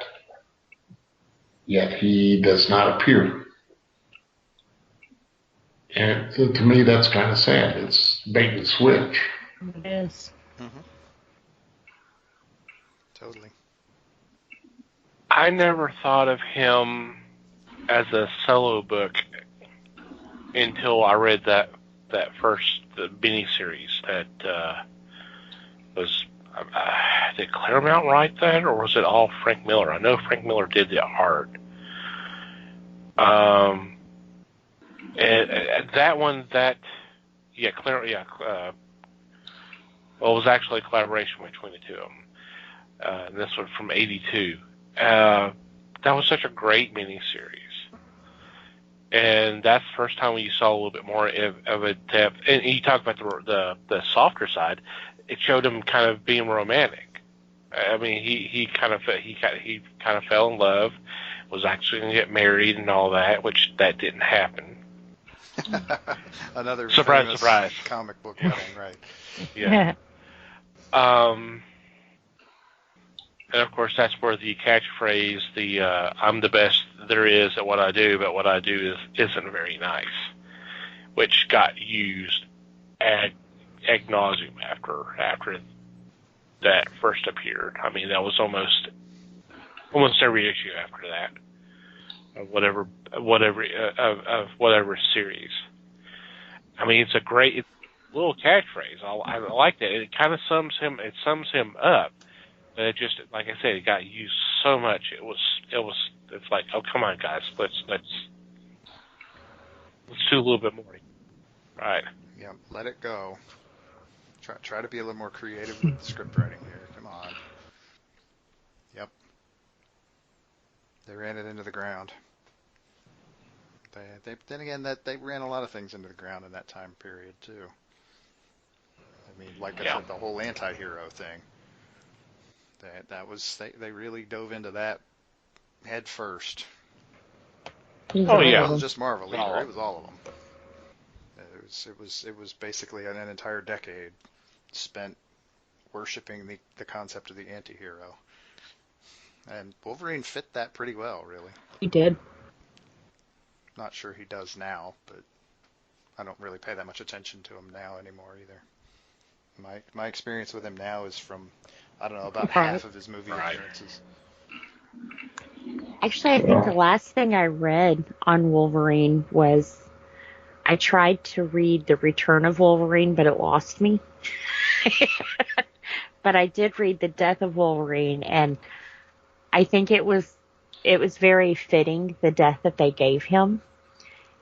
Yet he does not appear. And to me, that's kind of sad. It's bait and switch. It is. Mm-hmm. Totally. I never thought of him as a solo book until I read that first miniseries that was. Did Claremont write that, or was it all Frank Miller? I know Frank Miller did the art. And that one, well, it was actually a collaboration between the two of them. And this one from '82. That was such a great miniseries. And that's the first time when you saw a little bit more of a depth. And you talk about the softer side. It showed him kind of being romantic. I mean, he kind of fell in love, was actually going to get married and all that, which that didn't happen. Another surprise comic book wedding, right? Yeah. And of course, that's where the catchphrase, "I'm the best there is at what I do, but what I do isn't very nice," which got used ad nauseum after that first appeared. I mean, that was almost every issue after that, of whatever series. I mean, it's a great little catchphrase. I like that. It kind of sums him up. But it just, like I said, it got used so much. It's like, oh, come on, guys, let's do a little bit more. Right. Yeah, let it go. Try to be a little more creative with the script writing here. Come on. Yep. They ran it into the ground. Then again, they ran a lot of things into the ground in that time period too. I mean, like I said, the whole anti-hero thing. They really dove into that head first. Oh yeah. It wasn't just Marvel either. It was all of them. It was basically an entire decade spent worshiping the concept of the anti-hero. And Wolverine fit that pretty well, really. He did. Not sure he does now, but I don't really pay that much attention to him now anymore either. My experience with him now is from, I don't know, about half of his movie appearances. Actually, I think the last thing I read on Wolverine was I tried to read The Return of Wolverine, but it lost me. But I did read The Death of Wolverine, and I think it was very fitting, the death that they gave him.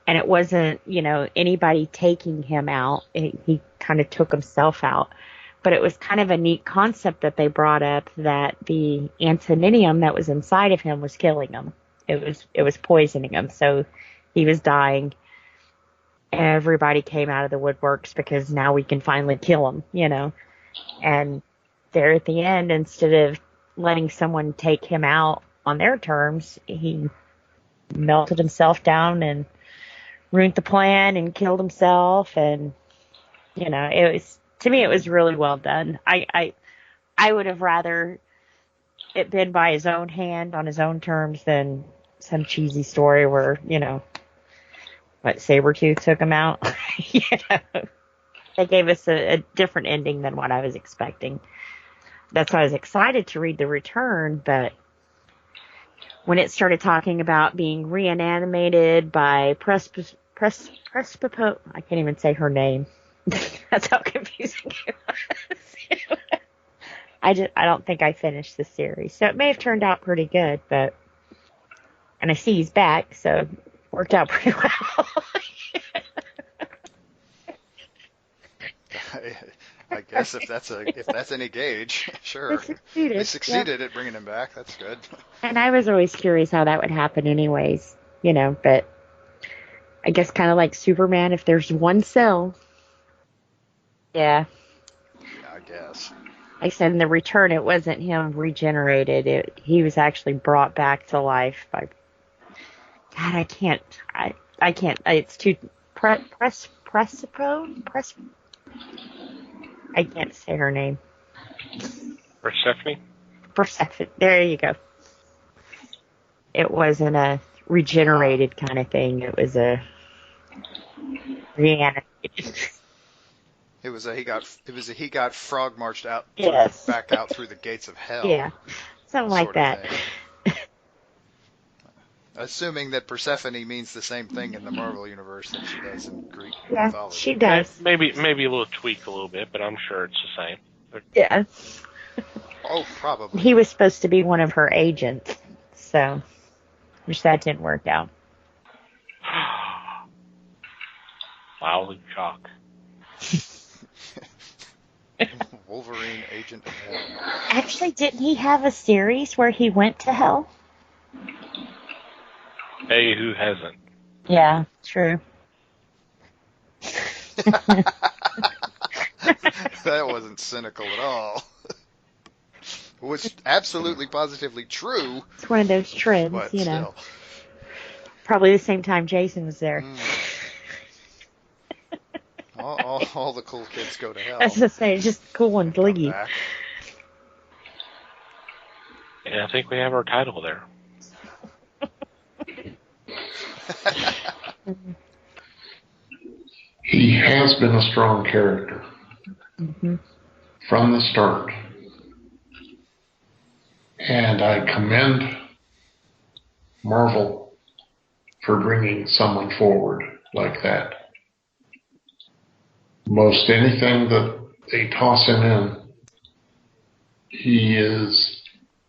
And it wasn't, anybody taking him out. He kind of took himself out. But it was kind of a neat concept that they brought up, that the antimonium that was inside of him was killing him. It was poisoning him. So he was dying. Everybody came out of the woodworks because now we can finally kill him, And there at the end, instead of letting someone take him out on their terms, he melted himself down and ruined the plan and killed himself. And, to me, it was really well done. I would have rather it been by his own hand on his own terms than some cheesy story where, Sabretooth took him out. They gave us a different ending than what I was expecting. That's why I was excited to read The Return, but when it started talking about being reanimated by I can't even say her name. That's how confusing it was. I don't think I finished the series, so it may have turned out pretty good, but and I see he's back, so it worked out pretty well. I guess if that's any gauge, sure. They succeeded at bringing him back. That's good. And I was always curious how that would happen, anyways. But I guess kind of like Superman, if there's one cell. Yeah. I guess. Like I said, in the return, it wasn't him regenerated. He was actually brought back to life by. God, I can't. It's too Persephone. I can't say her name. Persephone. There you go. It wasn't a regenerated kind of thing. It was a reanimated. It was a he got frog marched out. Yes. Back out through the gates of hell. Yeah. Something like that. Assuming that Persephone means the same thing in the Marvel universe that she does in Greek mythology. Yeah, she does. Maybe a little tweak a little bit, but I'm sure it's the same. Yeah. Oh, probably. He was supposed to be one of her agents, so which that didn't work out. Holy cock. Wolverine, Agent of Hell. Actually, didn't he have a series where he went to hell? Hey, who hasn't? Yeah, true. That wasn't cynical at all. It was absolutely positively true. It's one of those trends, but still. Probably the same time Jason was there. All the cool kids go to hell. I was going to say, just cool ones leave. And I think we have our title there. He has been a strong character from the start. And I commend Marvel for bringing someone forward like that. Most anything that they toss him in, he is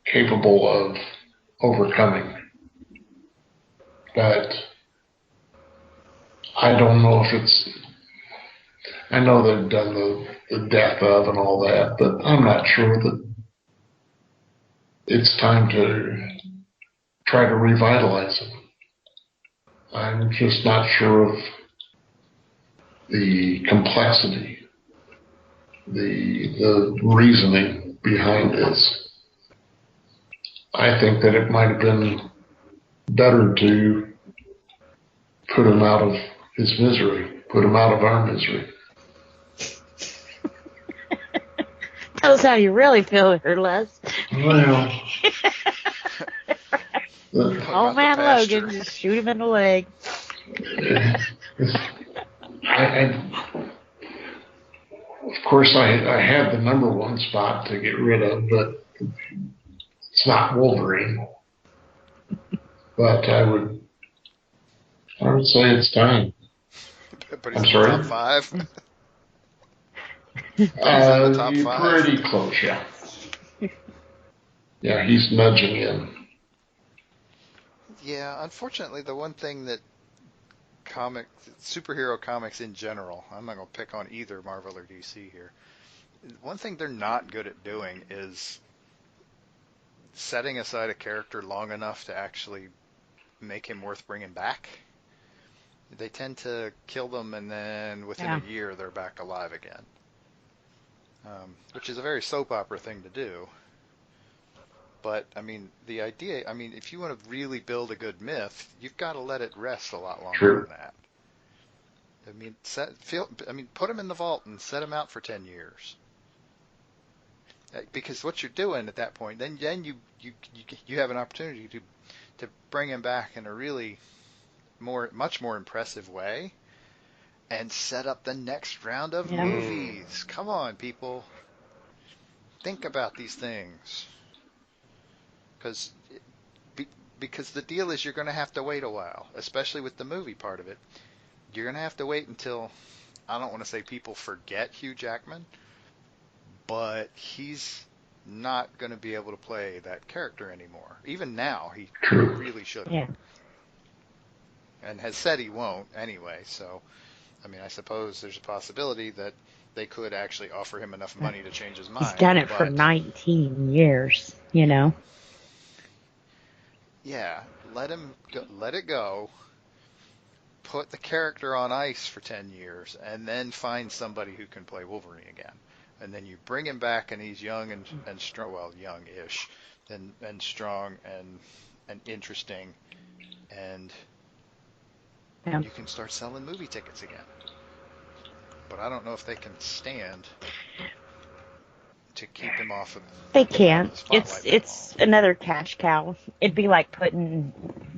capable of overcoming. But I don't know if it's... I know they've done the death of and all that, but I'm not sure that it's time to try to revitalize him. I'm just not sure of the complexity, the reasoning behind this. I think that it might have been better to put him out of his misery, put him out of our misery. Tell us how you really feel here, Les. Well, old man Logan, just shoot him in the leg. Of course, I had the number one spot to get rid of, but it's not Wolverine. But I would say it's time. But he's I'm in sorry? the top five. Pretty close, yeah. Yeah, he's nudging in. Yeah, unfortunately, the one thing that superhero comics in general, I'm not going to pick on either Marvel or DC here. One thing they're not good at doing is setting aside a character long enough to actually make him worth bringing back. They tend to kill them, and then within a year, they're back alive again. Which is a very soap opera thing to do. But, I mean, the idea, if you want to really build a good myth, you've got to let it rest a lot longer than that. Put him in the vault and set him out for 10 years. Because what you're doing at that point, then you have an opportunity to bring him back in a really much more impressive way and set up the next round of movies. Come on, people. Think about these things. Because the deal is you're going to have to wait a while, especially with the movie part of it. You're going to have to wait until, I don't want to say people forget Hugh Jackman, but he's not going to be able to play that character anymore. Even now, he True. really shouldn't. Yeah. And has said he won't anyway. So, I mean, I suppose there's a possibility that they could actually offer him enough money to change his mind. He's done it for 19 years, you know. Yeah, let it go. Put the character on ice for 10 years, and then find somebody who can play Wolverine again. And then you bring him back, and he's young and strong, well, young-ish, and strong and interesting, and you can start selling movie tickets again. But I don't know if they can stand to keep him off of. They can't. It's another cash cow. It'd be like putting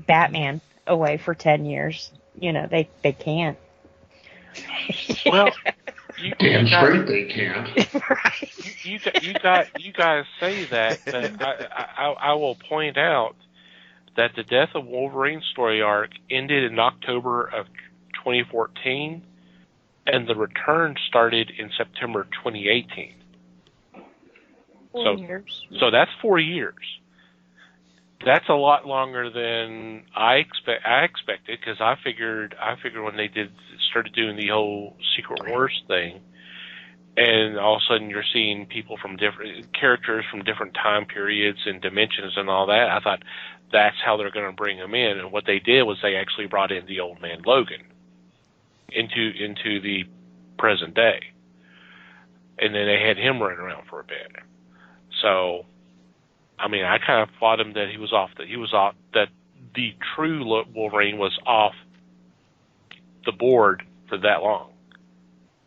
Batman away for 10 years. You know, they can't. Well, damn straight they can't. Right. You guys say that, but I will point out that the Death of Wolverine story arc ended in October of 2014, and the return started in September 2018. 4 years. So that's 4 years. That's a lot longer than I expected, because I figured when they started doing the whole Secret Wars thing, and all of a sudden you're seeing people from different characters from different time periods and dimensions and all that, I thought that's how they're going to bring them in. And what they did was they actually brought in the Old Man Logan into the present day, and then they had him running around for a bit. So, I mean, I kind of thought him that he was off. That the true Wolverine was off the board for that long,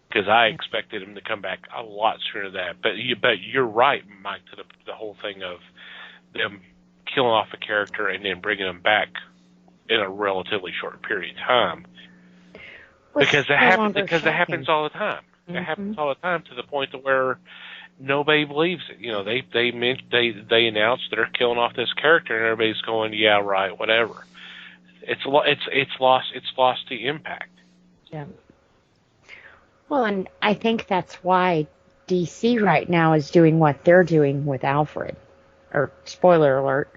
because I expected him to come back a lot sooner than that. But you're right, Mike, to the whole thing of them killing off a character and then bringing him back in a relatively short period of time. Because it happens all the time. It happens all the time, to the point to where nobody believes it. You know, they announced they're killing off this character, and everybody's going, "Yeah, right, whatever." It's lost the impact. Yeah. Well, and I think that's why DC right now is doing what they're doing with Alfred. Or spoiler alert.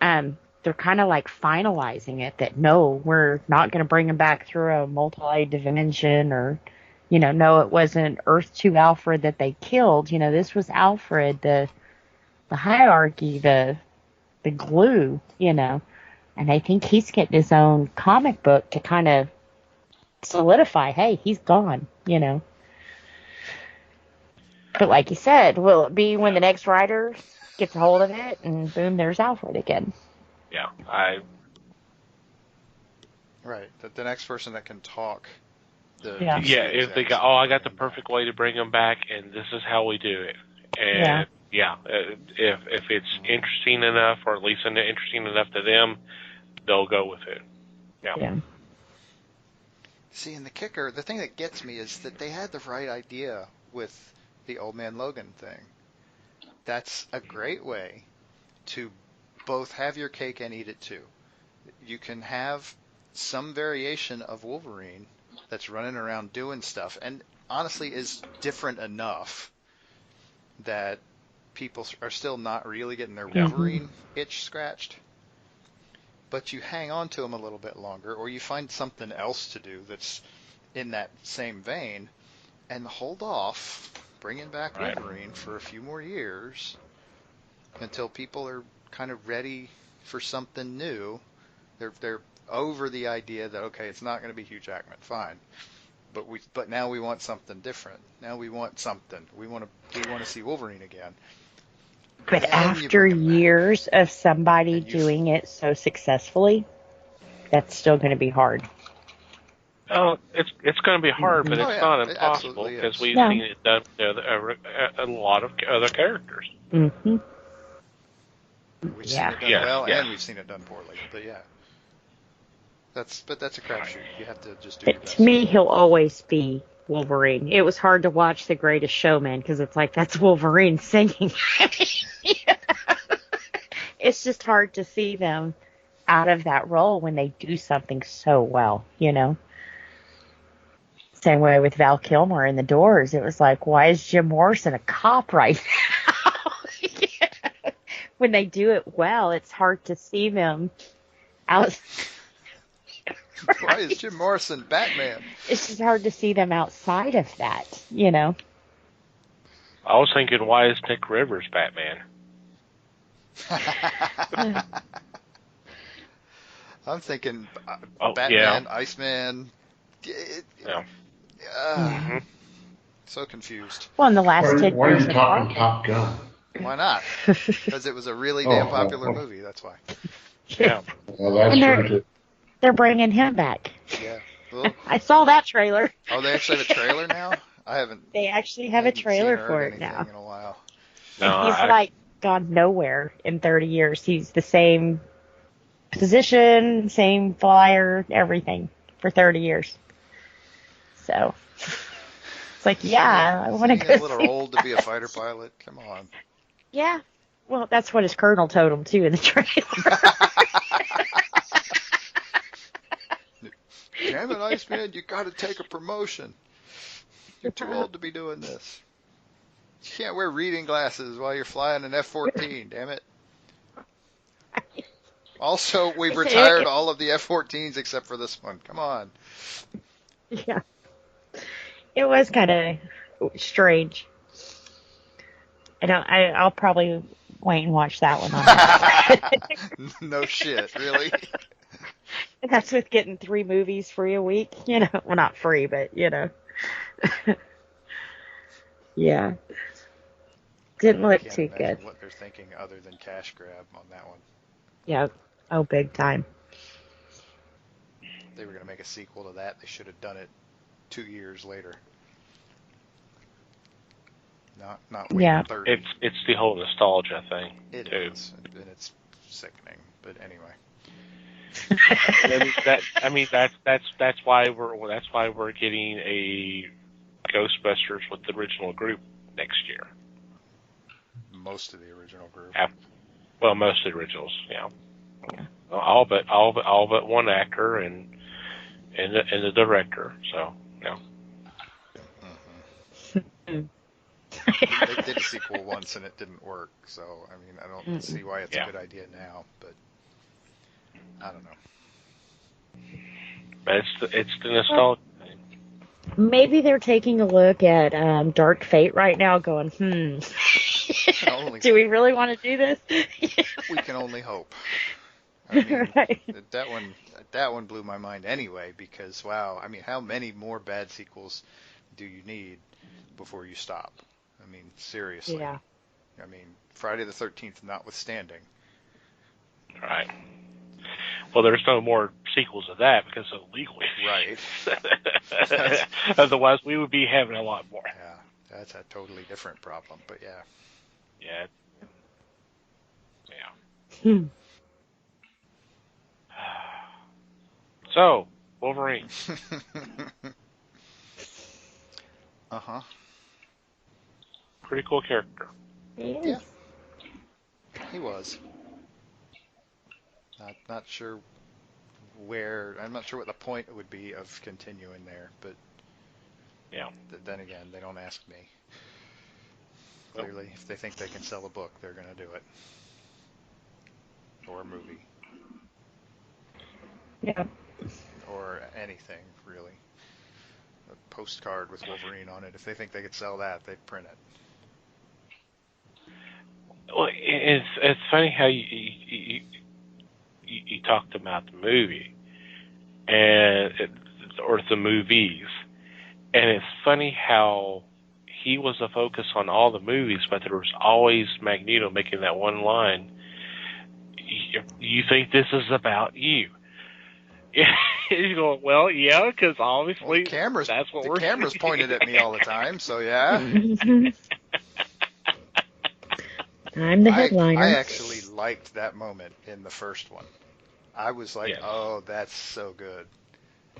They're kind of like finalizing it that no, we're not going to bring him back through a multi-dimension, or, you know, no, it wasn't Earth 2 Alfred that they killed. You know, this was Alfred, the hierarchy, the glue, you know. And I think he's getting his own comic book to kind of solidify, hey, he's gone, you know. But like you said, will it be when the next writer gets a hold of it and boom, there's Alfred again? Yeah, Right, the next person that can talk. If they got, I got the perfect way to bring them back, and this is how we do it. And if it's interesting enough, or at least interesting enough to them, they'll go with it. Yeah. See, and the thing that gets me is that they had the right idea with the Old Man Logan thing. That's a great way to both have your cake and eat it too. You can have some variation of Wolverine that's running around doing stuff, and honestly is different enough that people are still not really getting their Wolverine itch scratched. But you hang on to him a little bit longer, or you find something else to do that's in that same vein, and hold off bringing back Wolverine for a few more years until people are kind of ready for something new. They're over the idea that, okay, it's not going to be Hugh Jackman, fine, but now we want something different. Now we want something. We want to see Wolverine again. But after years of somebody doing it so successfully, that's still going to be hard. Oh, it's going to be hard, but it's not impossible, because we've seen it done with a lot of other characters. Mm-hmm. We've seen it done well, and we've seen it done poorly. But that's a crapshoot. You have to just do your best. To me, he'll always be Wolverine. It was hard to watch The Greatest Showman, because it's like, that's Wolverine singing. It's just hard to see them out of that role when they do something so well, you know? Same way with Val Kilmer in The Doors. It was like, why is Jim Morrison a cop right now? when they do it well, it's hard to see them out. Why is Jim Morrison Batman? It's just hard to see them outside of that, you know. I was thinking, why is Nick Rivers Batman? I'm thinking Batman, Iceman. So confused. Well, in the last 10 years. Why are you talking Top Gun? Why not? Because it was a really damn popular movie. That's why. Yeah. Well, that's pretty good. They're bringing him back. Yeah. Well, I saw that trailer. Oh, they actually have a trailer now? I haven't. They actually have a trailer for it now. In a while. No, he's like gone nowhere in 30 years. He's the same position, same flyer, everything for 30 years. So it's like, yeah, I want to go. A little old to be a fighter pilot. Come on. Yeah. Well, that's what his colonel told him too in the trailer. Damn it, Iceman, you got to take a promotion. You're too old to be doing this. You can't wear reading glasses while you're flying an F-14, damn it. Also, we've retired all of the F-14s except for this one. Come on. Yeah. It was kind of strange. I'll probably wait and watch that one. No shit, really? And that's with getting 3 movies free a week, you know. Well, not free, but, you know. Yeah. Didn't look too good. What they're thinking other than cash grab on that one. Yeah. Oh, big time. If they were going to make a sequel to that, they should have done it 2 years later. Not wait 30. It's the whole nostalgia thing. It too. is, and it's sickening. But anyway. That's why we're getting a Ghostbusters with the original group next year. Most of the original group. Well, most of the originals, yeah. All but one actor and the director. So yeah. They did a sequel once and it didn't work. So I mean, I don't see why it's a good idea now, but. I don't know. But it's the nostalgia thing. Maybe they're taking a look at Dark Fate right now going, do we really want to do this? We can only hope. I mean, right. that one blew my mind anyway because, wow, I mean, how many more bad sequels do you need before you stop? I mean, seriously. Yeah. I mean, Friday the 13th notwithstanding. Right. Well, there's no more sequels of that because of legal issues. Right. Otherwise, we would be having a lot more. Yeah, that's a totally different problem, but yeah. Yeah. Yeah. So, Wolverine. Uh-huh. Pretty cool character. Yeah. He was. Not sure I'm not sure what the point would be of continuing there, but yeah. Then again, they don't ask me. Clearly, if they think they can sell a book, they're going to do it. Or a movie. Yeah. Or anything, really. A postcard with Wolverine on it. If they think they could sell that, they'd print it. Well, it's funny how you talked about the movie or the movies, and it's funny how he was a focus on all the movies, but there was always Magneto making that one line. You think this is about you? You go, well, yeah, because obviously that's what the camera's pointed at me all the time, so yeah. I'm the headliner. I actually liked that moment in the first one. I was like, oh, that's so good.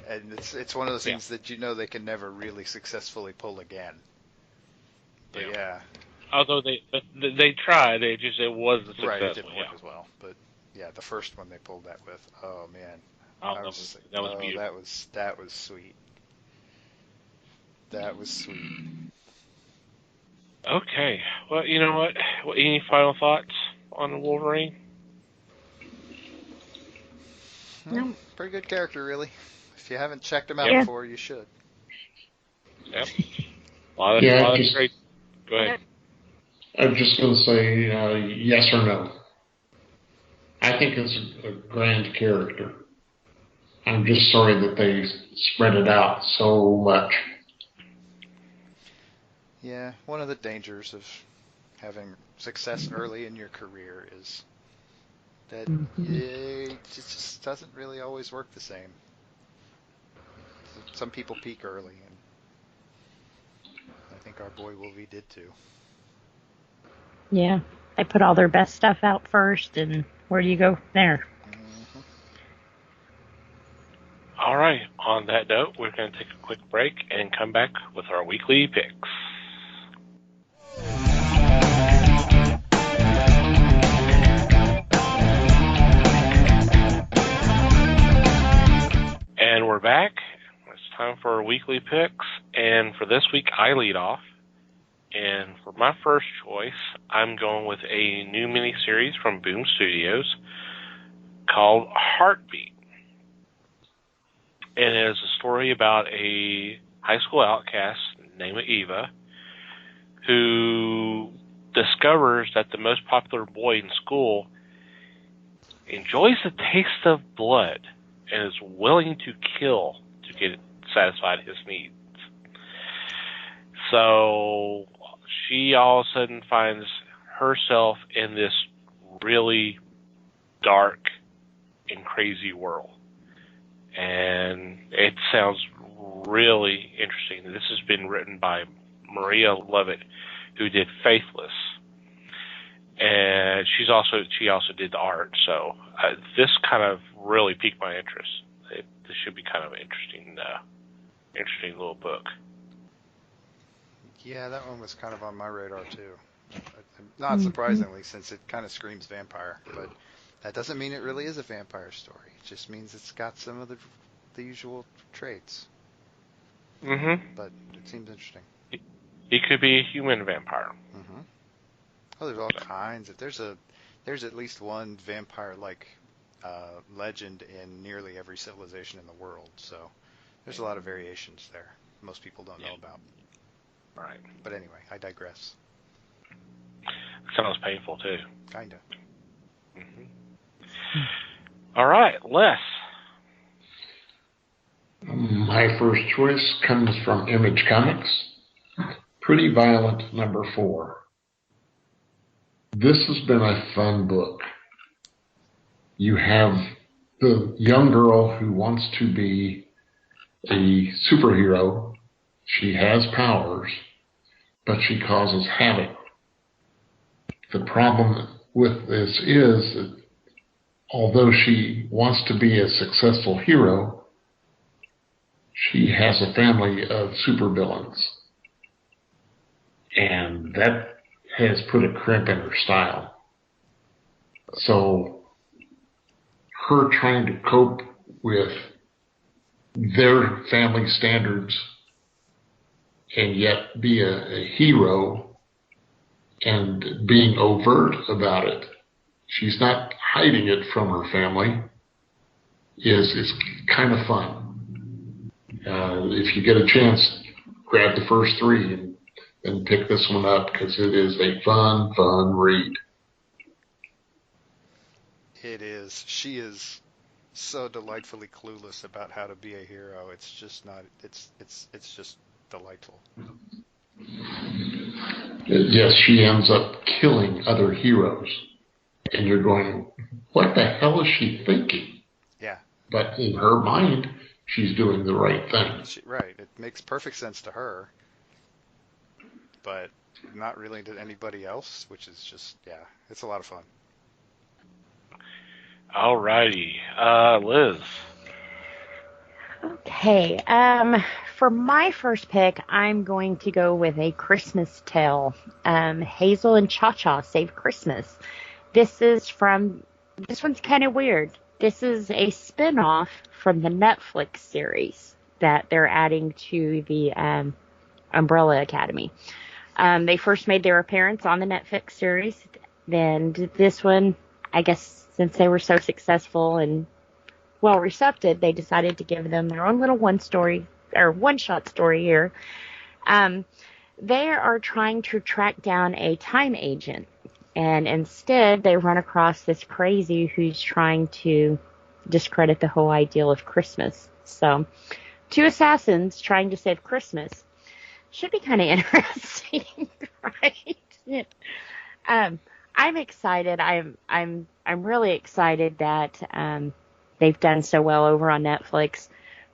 And it's one of those things that you know they can never really successfully pull again. But yeah. Although they tried, it wasn't successful. Right, it didn't work as well. But yeah, the first one they pulled that with, oh man. That was beautiful. That was sweet. That was sweet. Okay. Well, you know what? Any final thoughts? on Wolverine? No. Pretty good character, really. If you haven't checked him out before, you should. Yep. A lot of great. Go ahead. I was just going to say yes or no. I think it's a grand character. I'm just sorry that they spread it out so much. Yeah, one of the dangers of having success early in your career is that it just doesn't really always work the same. Some people peak early, and I think our boy Wolvie did too. Yeah, they put all their best stuff out first, and where do you go there? Mm-hmm. All right, on that note, we're going to take a quick break and come back with our weekly picks. And we're back. It's time for our weekly picks. And for this week, I lead off. And for my first choice, I'm going with a new miniseries from Boom Studios called Heartbeat. And it is a story about a high school outcast named Eva who discovers that the most popular boy in school enjoys the taste of blood and is willing to kill to get satisfied his needs. So she all of a sudden finds herself in this really dark and crazy world. And it sounds really interesting. This has been written by Maria Levitt, who did Faithless. And she also did the art. So this kind of really piqued my interest. This should be kind of an interesting little book. Yeah, that one was kind of on my radar too. Not surprisingly, since it kind of screams vampire, but that doesn't mean it really is a vampire story. It just means it's got some of the usual traits. Mm-hmm. But it seems interesting. He could be a human vampire. Mm-hmm. Oh, there's all kinds of. There's at least one vampire-like legend in nearly every civilization in the world. So there's a lot of variations there. Most people don't know about. Right. But anyway, I digress. Sounds painful too. Kinda. Mm-hmm. All right, Les. My first choice comes from Image Comics. Pretty Violent #4. This has been a fun book. You have the young girl who wants to be a superhero. She has powers, but she causes havoc. The problem with this is that although she wants to be a successful hero, she has a family of supervillains. And that has put a crimp in her style. So her trying to cope with their family standards and yet be a hero and being overt about it, she's not hiding it from her family, is kind of fun. If you get a chance, grab the first 3 and pick this one up because it is a fun read. It is. She is so delightfully clueless about how to be a hero. It's just not. It's just delightful. Yes, she ends up killing other heroes, and you're going, "What the hell is she thinking?" Yeah. But in her mind, she's doing the right thing. Right. It makes perfect sense to her, but not really to anybody else, which is just, yeah, it's a lot of fun. Alrighty, Liz. Okay, for my first pick, I'm going to go with A Christmas Tale. Hazel and Cha-Cha Save Christmas. This one's kind of weird. This is a spin-off from the Netflix series that they're adding to the Umbrella Academy. They first made their appearance on the Netflix series then this one, I guess since they were so successful and well receptive, they decided to give them their own little one-shot story here. They are trying to track down a time agent, and instead they run across this crazy who's trying to discredit the whole ideal of Christmas. So, two assassins trying to save Christmas should be kind of interesting, right? I'm excited. I'm really excited that they've done so well over on Netflix.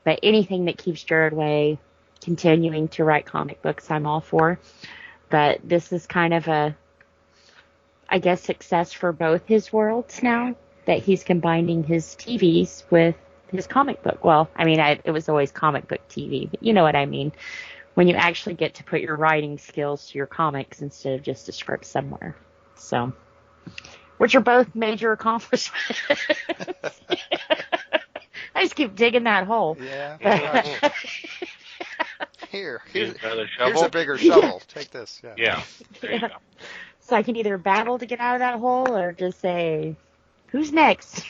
But anything that keeps Gerard Way continuing to write comic books, I'm all for. But this is kind of a, I guess, success for both his worlds now, that he's combining his TVs with his comic book. Well, I mean, it was always comic book TV, but you know what I mean. When you actually get to put your writing skills to your comics instead of just a script somewhere. So, which are both major accomplishments. I just keep digging that hole. Yeah. Here's a bigger shovel. Take this. Yeah. There you go. So I can either battle to get out of that hole or just say, who's next?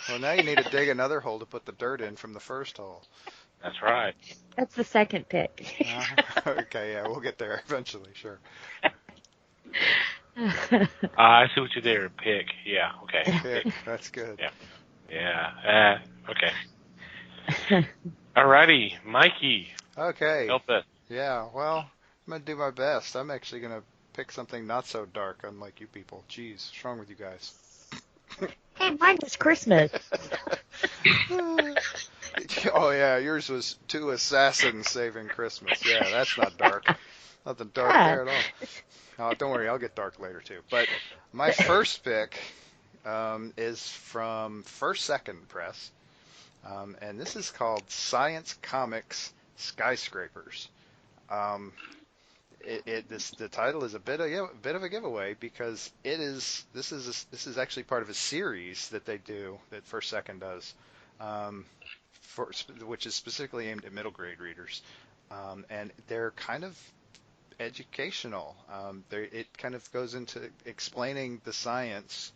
Well, now you need to dig another hole to put the dirt in from the first hole. That's right. That's the second pick. Okay, yeah, we'll get there eventually, sure. I see what you did. Pick. Yeah, okay. Pick. That's good. Yeah. Okay. Alrighty, Mikey. Okay. Help us. Yeah, well, I'm going to do my best. I'm actually going to pick something not so dark, unlike you people. Jeez, what's wrong with you guys? Hey, mine was Christmas. Oh, yeah, yours was two assassins saving Christmas. Yeah, that's not dark. Nothing dark there at all. Oh, don't worry, I'll get dark later, too. But my first pick is from First Second Press, and this is called Science Comics Skyscrapers. The title is a bit of a giveaway because this is actually part of a series that they do, that First Second does, which is specifically aimed at middle grade readers, and they're kind of educational. It kind of goes into explaining the science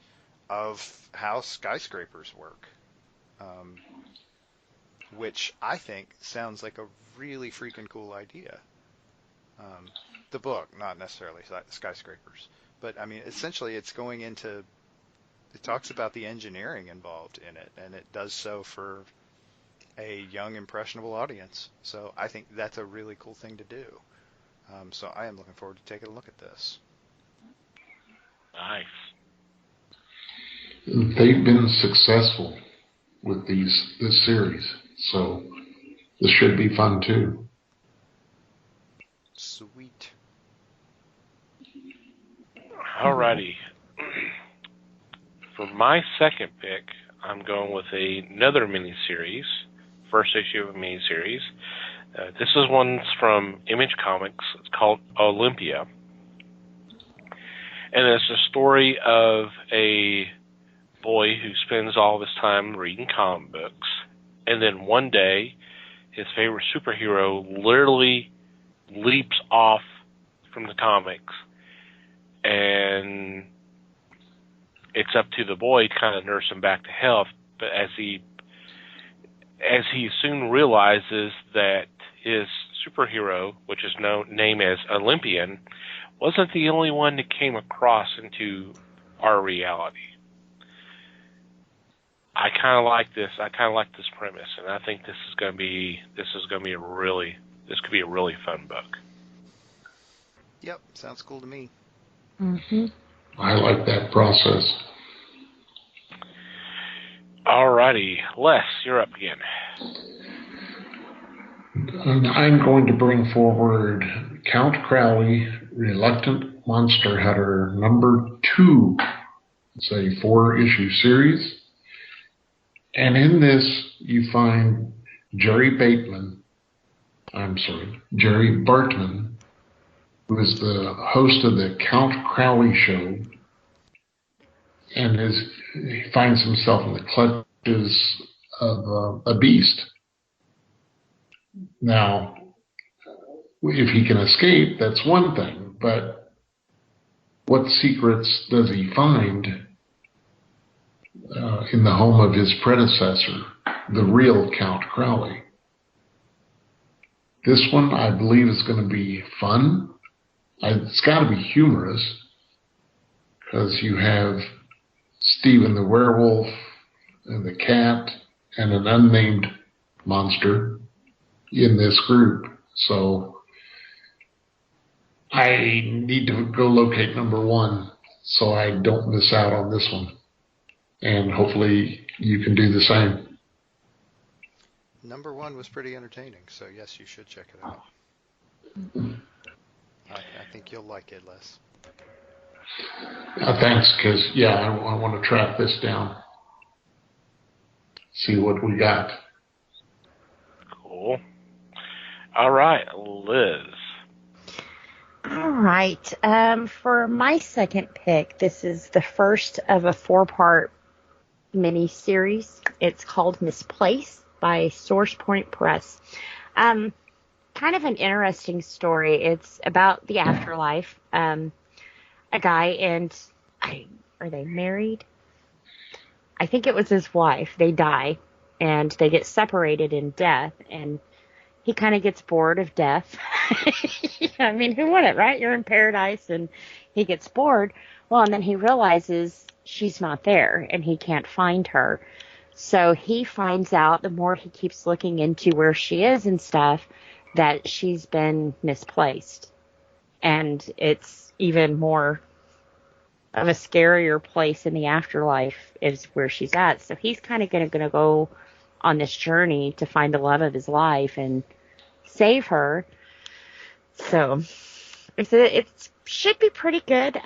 of how skyscrapers work, which I think sounds like a really freaking cool idea. The book, not necessarily skyscrapers, but I mean, essentially it talks about the engineering involved in it, and it does so for a young, impressionable audience. So I think that's a really cool thing to do. So I am looking forward to taking a look at this. Nice. They've been successful with this series, so this should be fun too. Sweet. Alrighty. For my second pick, I'm going with another miniseries, first issue of a miniseries. This is one from Image Comics. It's called Olympia. And it's a story of a boy who spends all of his time reading comic books. And then one day, his favorite superhero literally leaps off from the comics. And it's up to the boy to kind of nurse him back to health. But as he soon realizes that his superhero, which is named as Olympian, wasn't the only one that came across into our reality. I kind of like this. I kind of like this premise, and I think this could be a really fun book. Yep, sounds cool to me. Mm-hmm. I like that process. Alrighty, Les, you're up again. I'm going to bring forward Count Crowley, Reluctant Monster Hunter #2. It's a 4-issue series. And in this, you find Jerry Bartman, who is the host of the Count Crowley Show, and he finds himself in the clutches of a beast. Now, if he can escape, that's one thing, but what secrets does he find in the home of his predecessor, the real Count Crowley? This one, I believe, is going to be fun. It's got to be humorous, because you have Stephen the werewolf and the cat and an unnamed monster in this group. So I need to go locate number one so I don't miss out on this one. And hopefully you can do the same. Number one was pretty entertaining, so yes, you should check it out. I think you'll like it, Les. Thanks, because, I want to track this down. See what we got. Cool. All right, Liz. All right. For my second pick, this is the first of a 4-part mini-series. It's called Misplaced by SourcePoint Press. Kind of an interesting story. It's about the afterlife. A guy and are they married? I think it was his wife. They die and they get separated in death, and he kind of gets bored of death. I mean, who wouldn't, right? You're in paradise and he gets bored. Well, and then he realizes she's not there and he can't find her. So he finds out, the more he keeps looking into where she is and stuff, that she's been misplaced. And it's even more of a scarier place in the afterlife is where she's at. So he's kind of going to go on this journey to find the love of his life and save her. So it should be pretty good.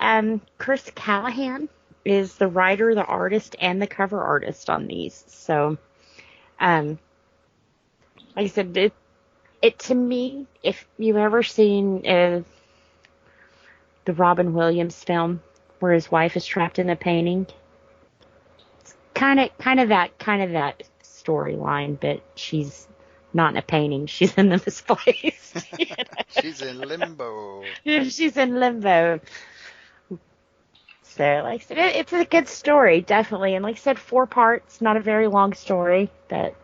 Chris Callahan is the writer, the artist, and the cover artist on these. So, like I said, it to me, if you've ever seen the Robin Williams film where his wife is trapped in a painting, it's kind of that storyline, but she's not in a painting. She's in the misplaced. You know? She's in limbo. She's in limbo. So, like I said, it's a good story, definitely. And like I said, 4 parts, not a very long story, but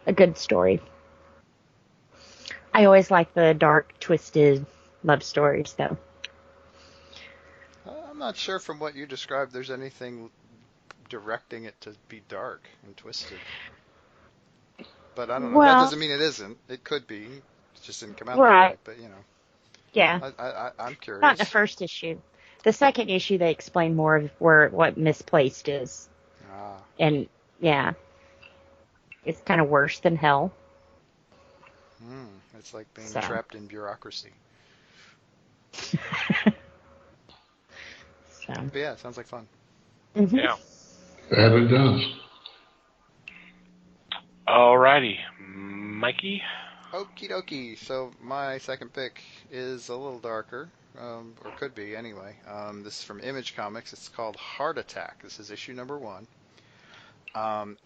a good story. I always like the dark, twisted love stories, though. I'm not sure from what you described there's anything directing it to be dark and twisted. But I don't know. That doesn't mean it isn't. It could be. It just didn't come out that way. But, Yeah. I'm curious. Not in the first issue. The second issue, they explain more of what Misplaced is. And, it's kind of worse than hell. It's like being trapped in bureaucracy. But yeah, it sounds like fun. Mm-hmm. Yeah. That it does. Alrighty, Mikey. Okie dokie. So my second pick is a little darker, or could be anyway. This is from Image Comics. It's called Heart Attack. This is issue number 1.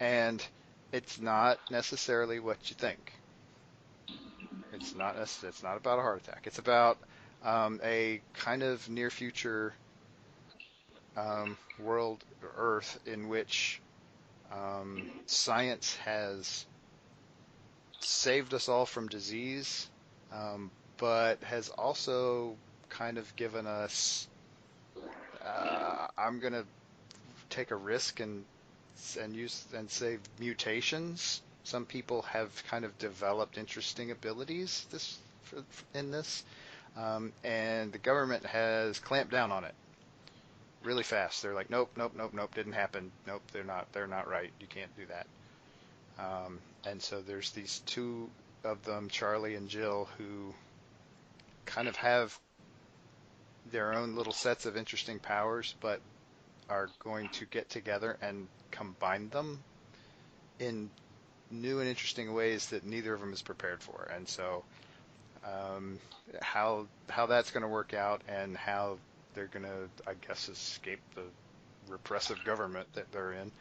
And it's not necessarily what you think. It's not about a heart attack. It's about a kind of near future world, Earth, in which science has saved us all from disease, but has also kind of given us, I'm going to take a risk and say mutations. Some people have kind of developed interesting abilities in this, and the government has clamped down on it really fast. They're like, nope, didn't happen. Nope, they're not right. You can't do that. And so there's these 2 of them, Charlie and Jill, who kind of have their own little sets of interesting powers, but are going to get together and combine them in new and interesting ways that neither of them is prepared for. And so how that's going to work out and how they're going to, I guess, escape the repressive government that they're in,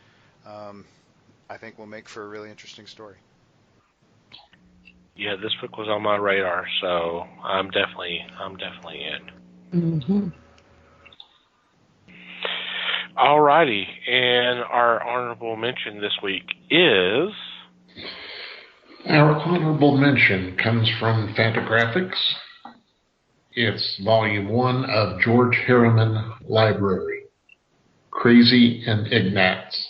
I think will make for a really interesting story. Yeah, this book was on my radar, so I'm definitely in. Mm-hmm. Alrighty, and our honorable mention this week is... Our honorable mention comes from Fantagraphics. It's Volume 1 of George Harriman Library, Crazy and Ignatz.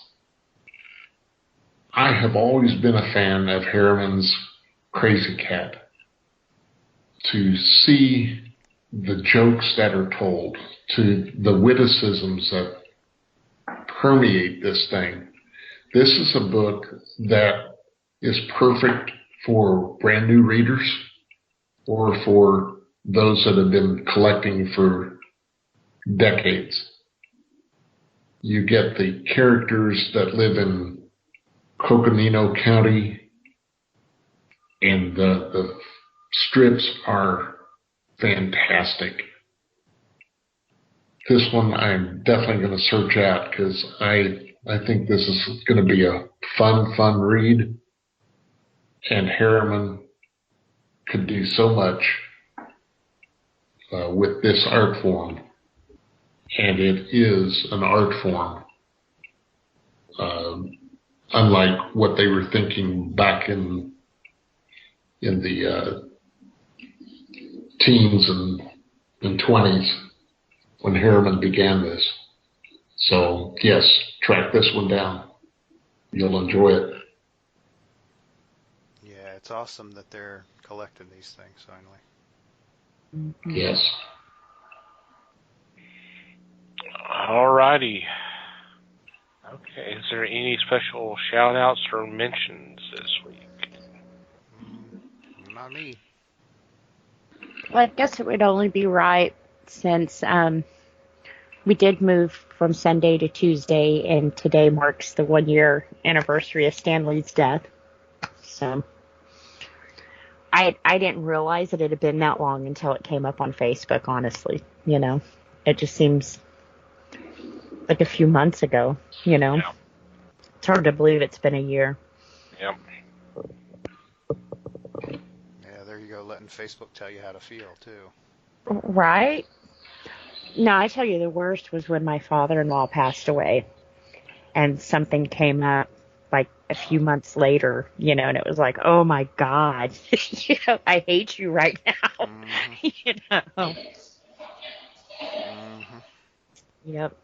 I have always been a fan of Harriman's Crazy Cat. To see the jokes that are told, to the witticisms that permeate this thing, this is a book that is perfect for brand new readers or for those that have been collecting for decades. You get the characters that live in Coconino County, and the strips are fantastic. This one I'm definitely going to search out because I think this is going to be a fun read. And Harriman could do so much with this art form. And it is an art form, unlike what they were thinking back in the teens and 20s when Harriman began this. So, yes, track this one down. You'll enjoy it. Yeah, it's awesome that they're collecting these things finally. Mm-hmm. Yes. Alrighty. Okay, is there any special shout-outs or mentions this week? Not me. Well, I guess it would only be right since we did move from Sunday to Tuesday, and today marks the 1-year anniversary of Stanley's death. So I didn't realize that it had been that long until it came up on Facebook, honestly. You know, it just seems like a few months ago, you know. Yeah. It's hard to believe it's been a year. Yep. Yeah, there you go, letting Facebook tell you how to feel, too. Right? No, I tell you, the worst was when my father-in-law passed away, and something came up like a few months later, you know, and it was like, oh my God, you know, I hate you right now. Mm-hmm. You know. Mm-hmm. Yep.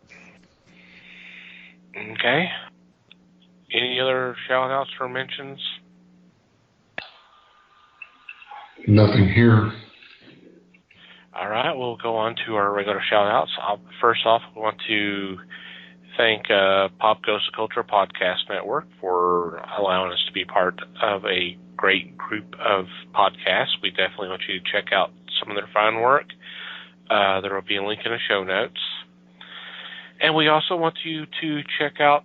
Okay. Any other shout-outs or mentions? Nothing here. All right, we'll go on to our regular shout-outs. First off, I want to thank Pop Goes the Culture Podcast Network for allowing us to be part of a great group of podcasts. We definitely want you to check out some of their fine work. There will be a link in the show notes. And we also want you to check out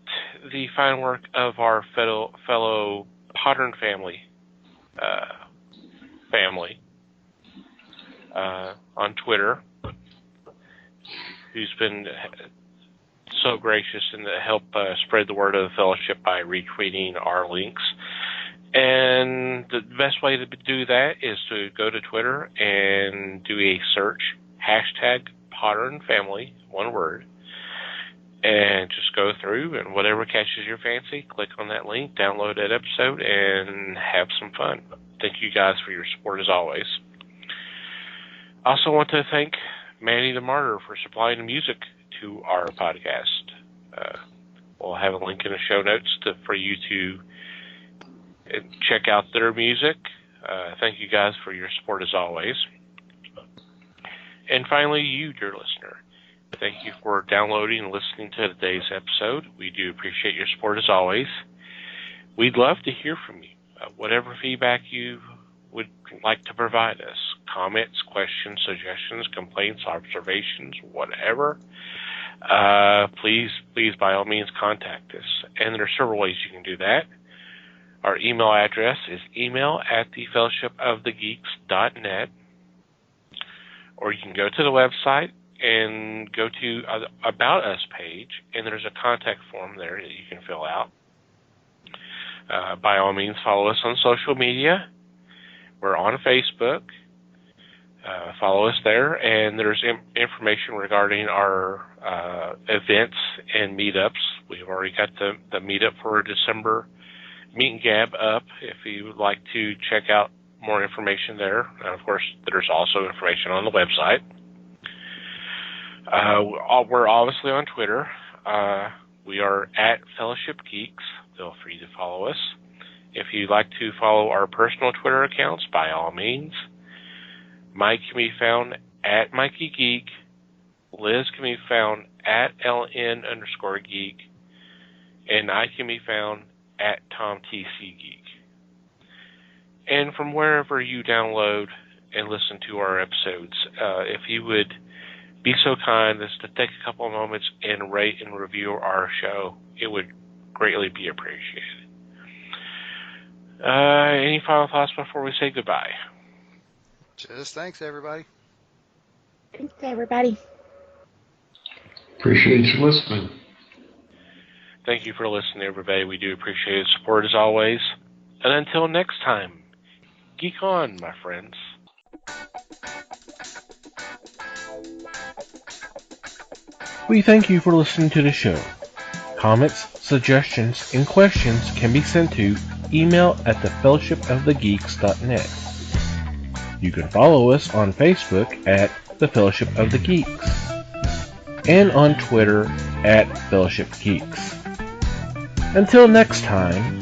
the fine work of our fellow Pottern family on Twitter, who's been so gracious and to help spread the word of the fellowship by retweeting our links. And the best way to do that is to go to Twitter and do a search, #PotternFamily, one word, and just go through, and whatever catches your fancy, click on that link, download that episode, and have some fun. Thank you guys for your support as always. I also want to thank Manny the Martyr for supplying the music to our podcast. We'll have a link in the show notes for you to check out their music. Thank you guys for your support as always. And finally, you, dear listener, thank you for downloading and listening to today's episode. We do appreciate your support as always. We'd love to hear from you. Whatever feedback you would like to provide us, comments, questions, suggestions, complaints, observations, whatever, please by all means contact us. And there are several ways you can do that. Our email address is email@thefellowshipofthegeeks.net, or you can go to the website and go to About Us page, and there's a contact form there that you can fill out. By all means, follow us on social media. We're on Facebook. follow us there, and there's information regarding our events and meetups. We've already got the meetup for December Meet and Gab up if you would like to check out more information there. And of course, there's also information on the website. We're obviously on Twitter. We are at Fellowship Geeks. Feel free to follow us. If you'd like to follow our personal Twitter accounts, by all means. Mike can be found at Mikey Geek. Liz can be found at LN_Geek. And I can be found at TomTC Geek. And from wherever you download and listen to our episodes, if you would be so kind as to take a couple of moments and rate and review our show, it would greatly be appreciated. Any final thoughts before we say goodbye? Just thanks, everybody. Thanks, everybody. Appreciate you listening. Thank you for listening, everybody. We do appreciate your support as always. And until next time, geek on, my friends. We thank you for listening to the show. Comments, suggestions, and questions can be sent to email@thefellowshipofthegeeks.net. You can follow us on Facebook at The Fellowship of the Geeks and on Twitter at Fellowship Geeks. Until next time,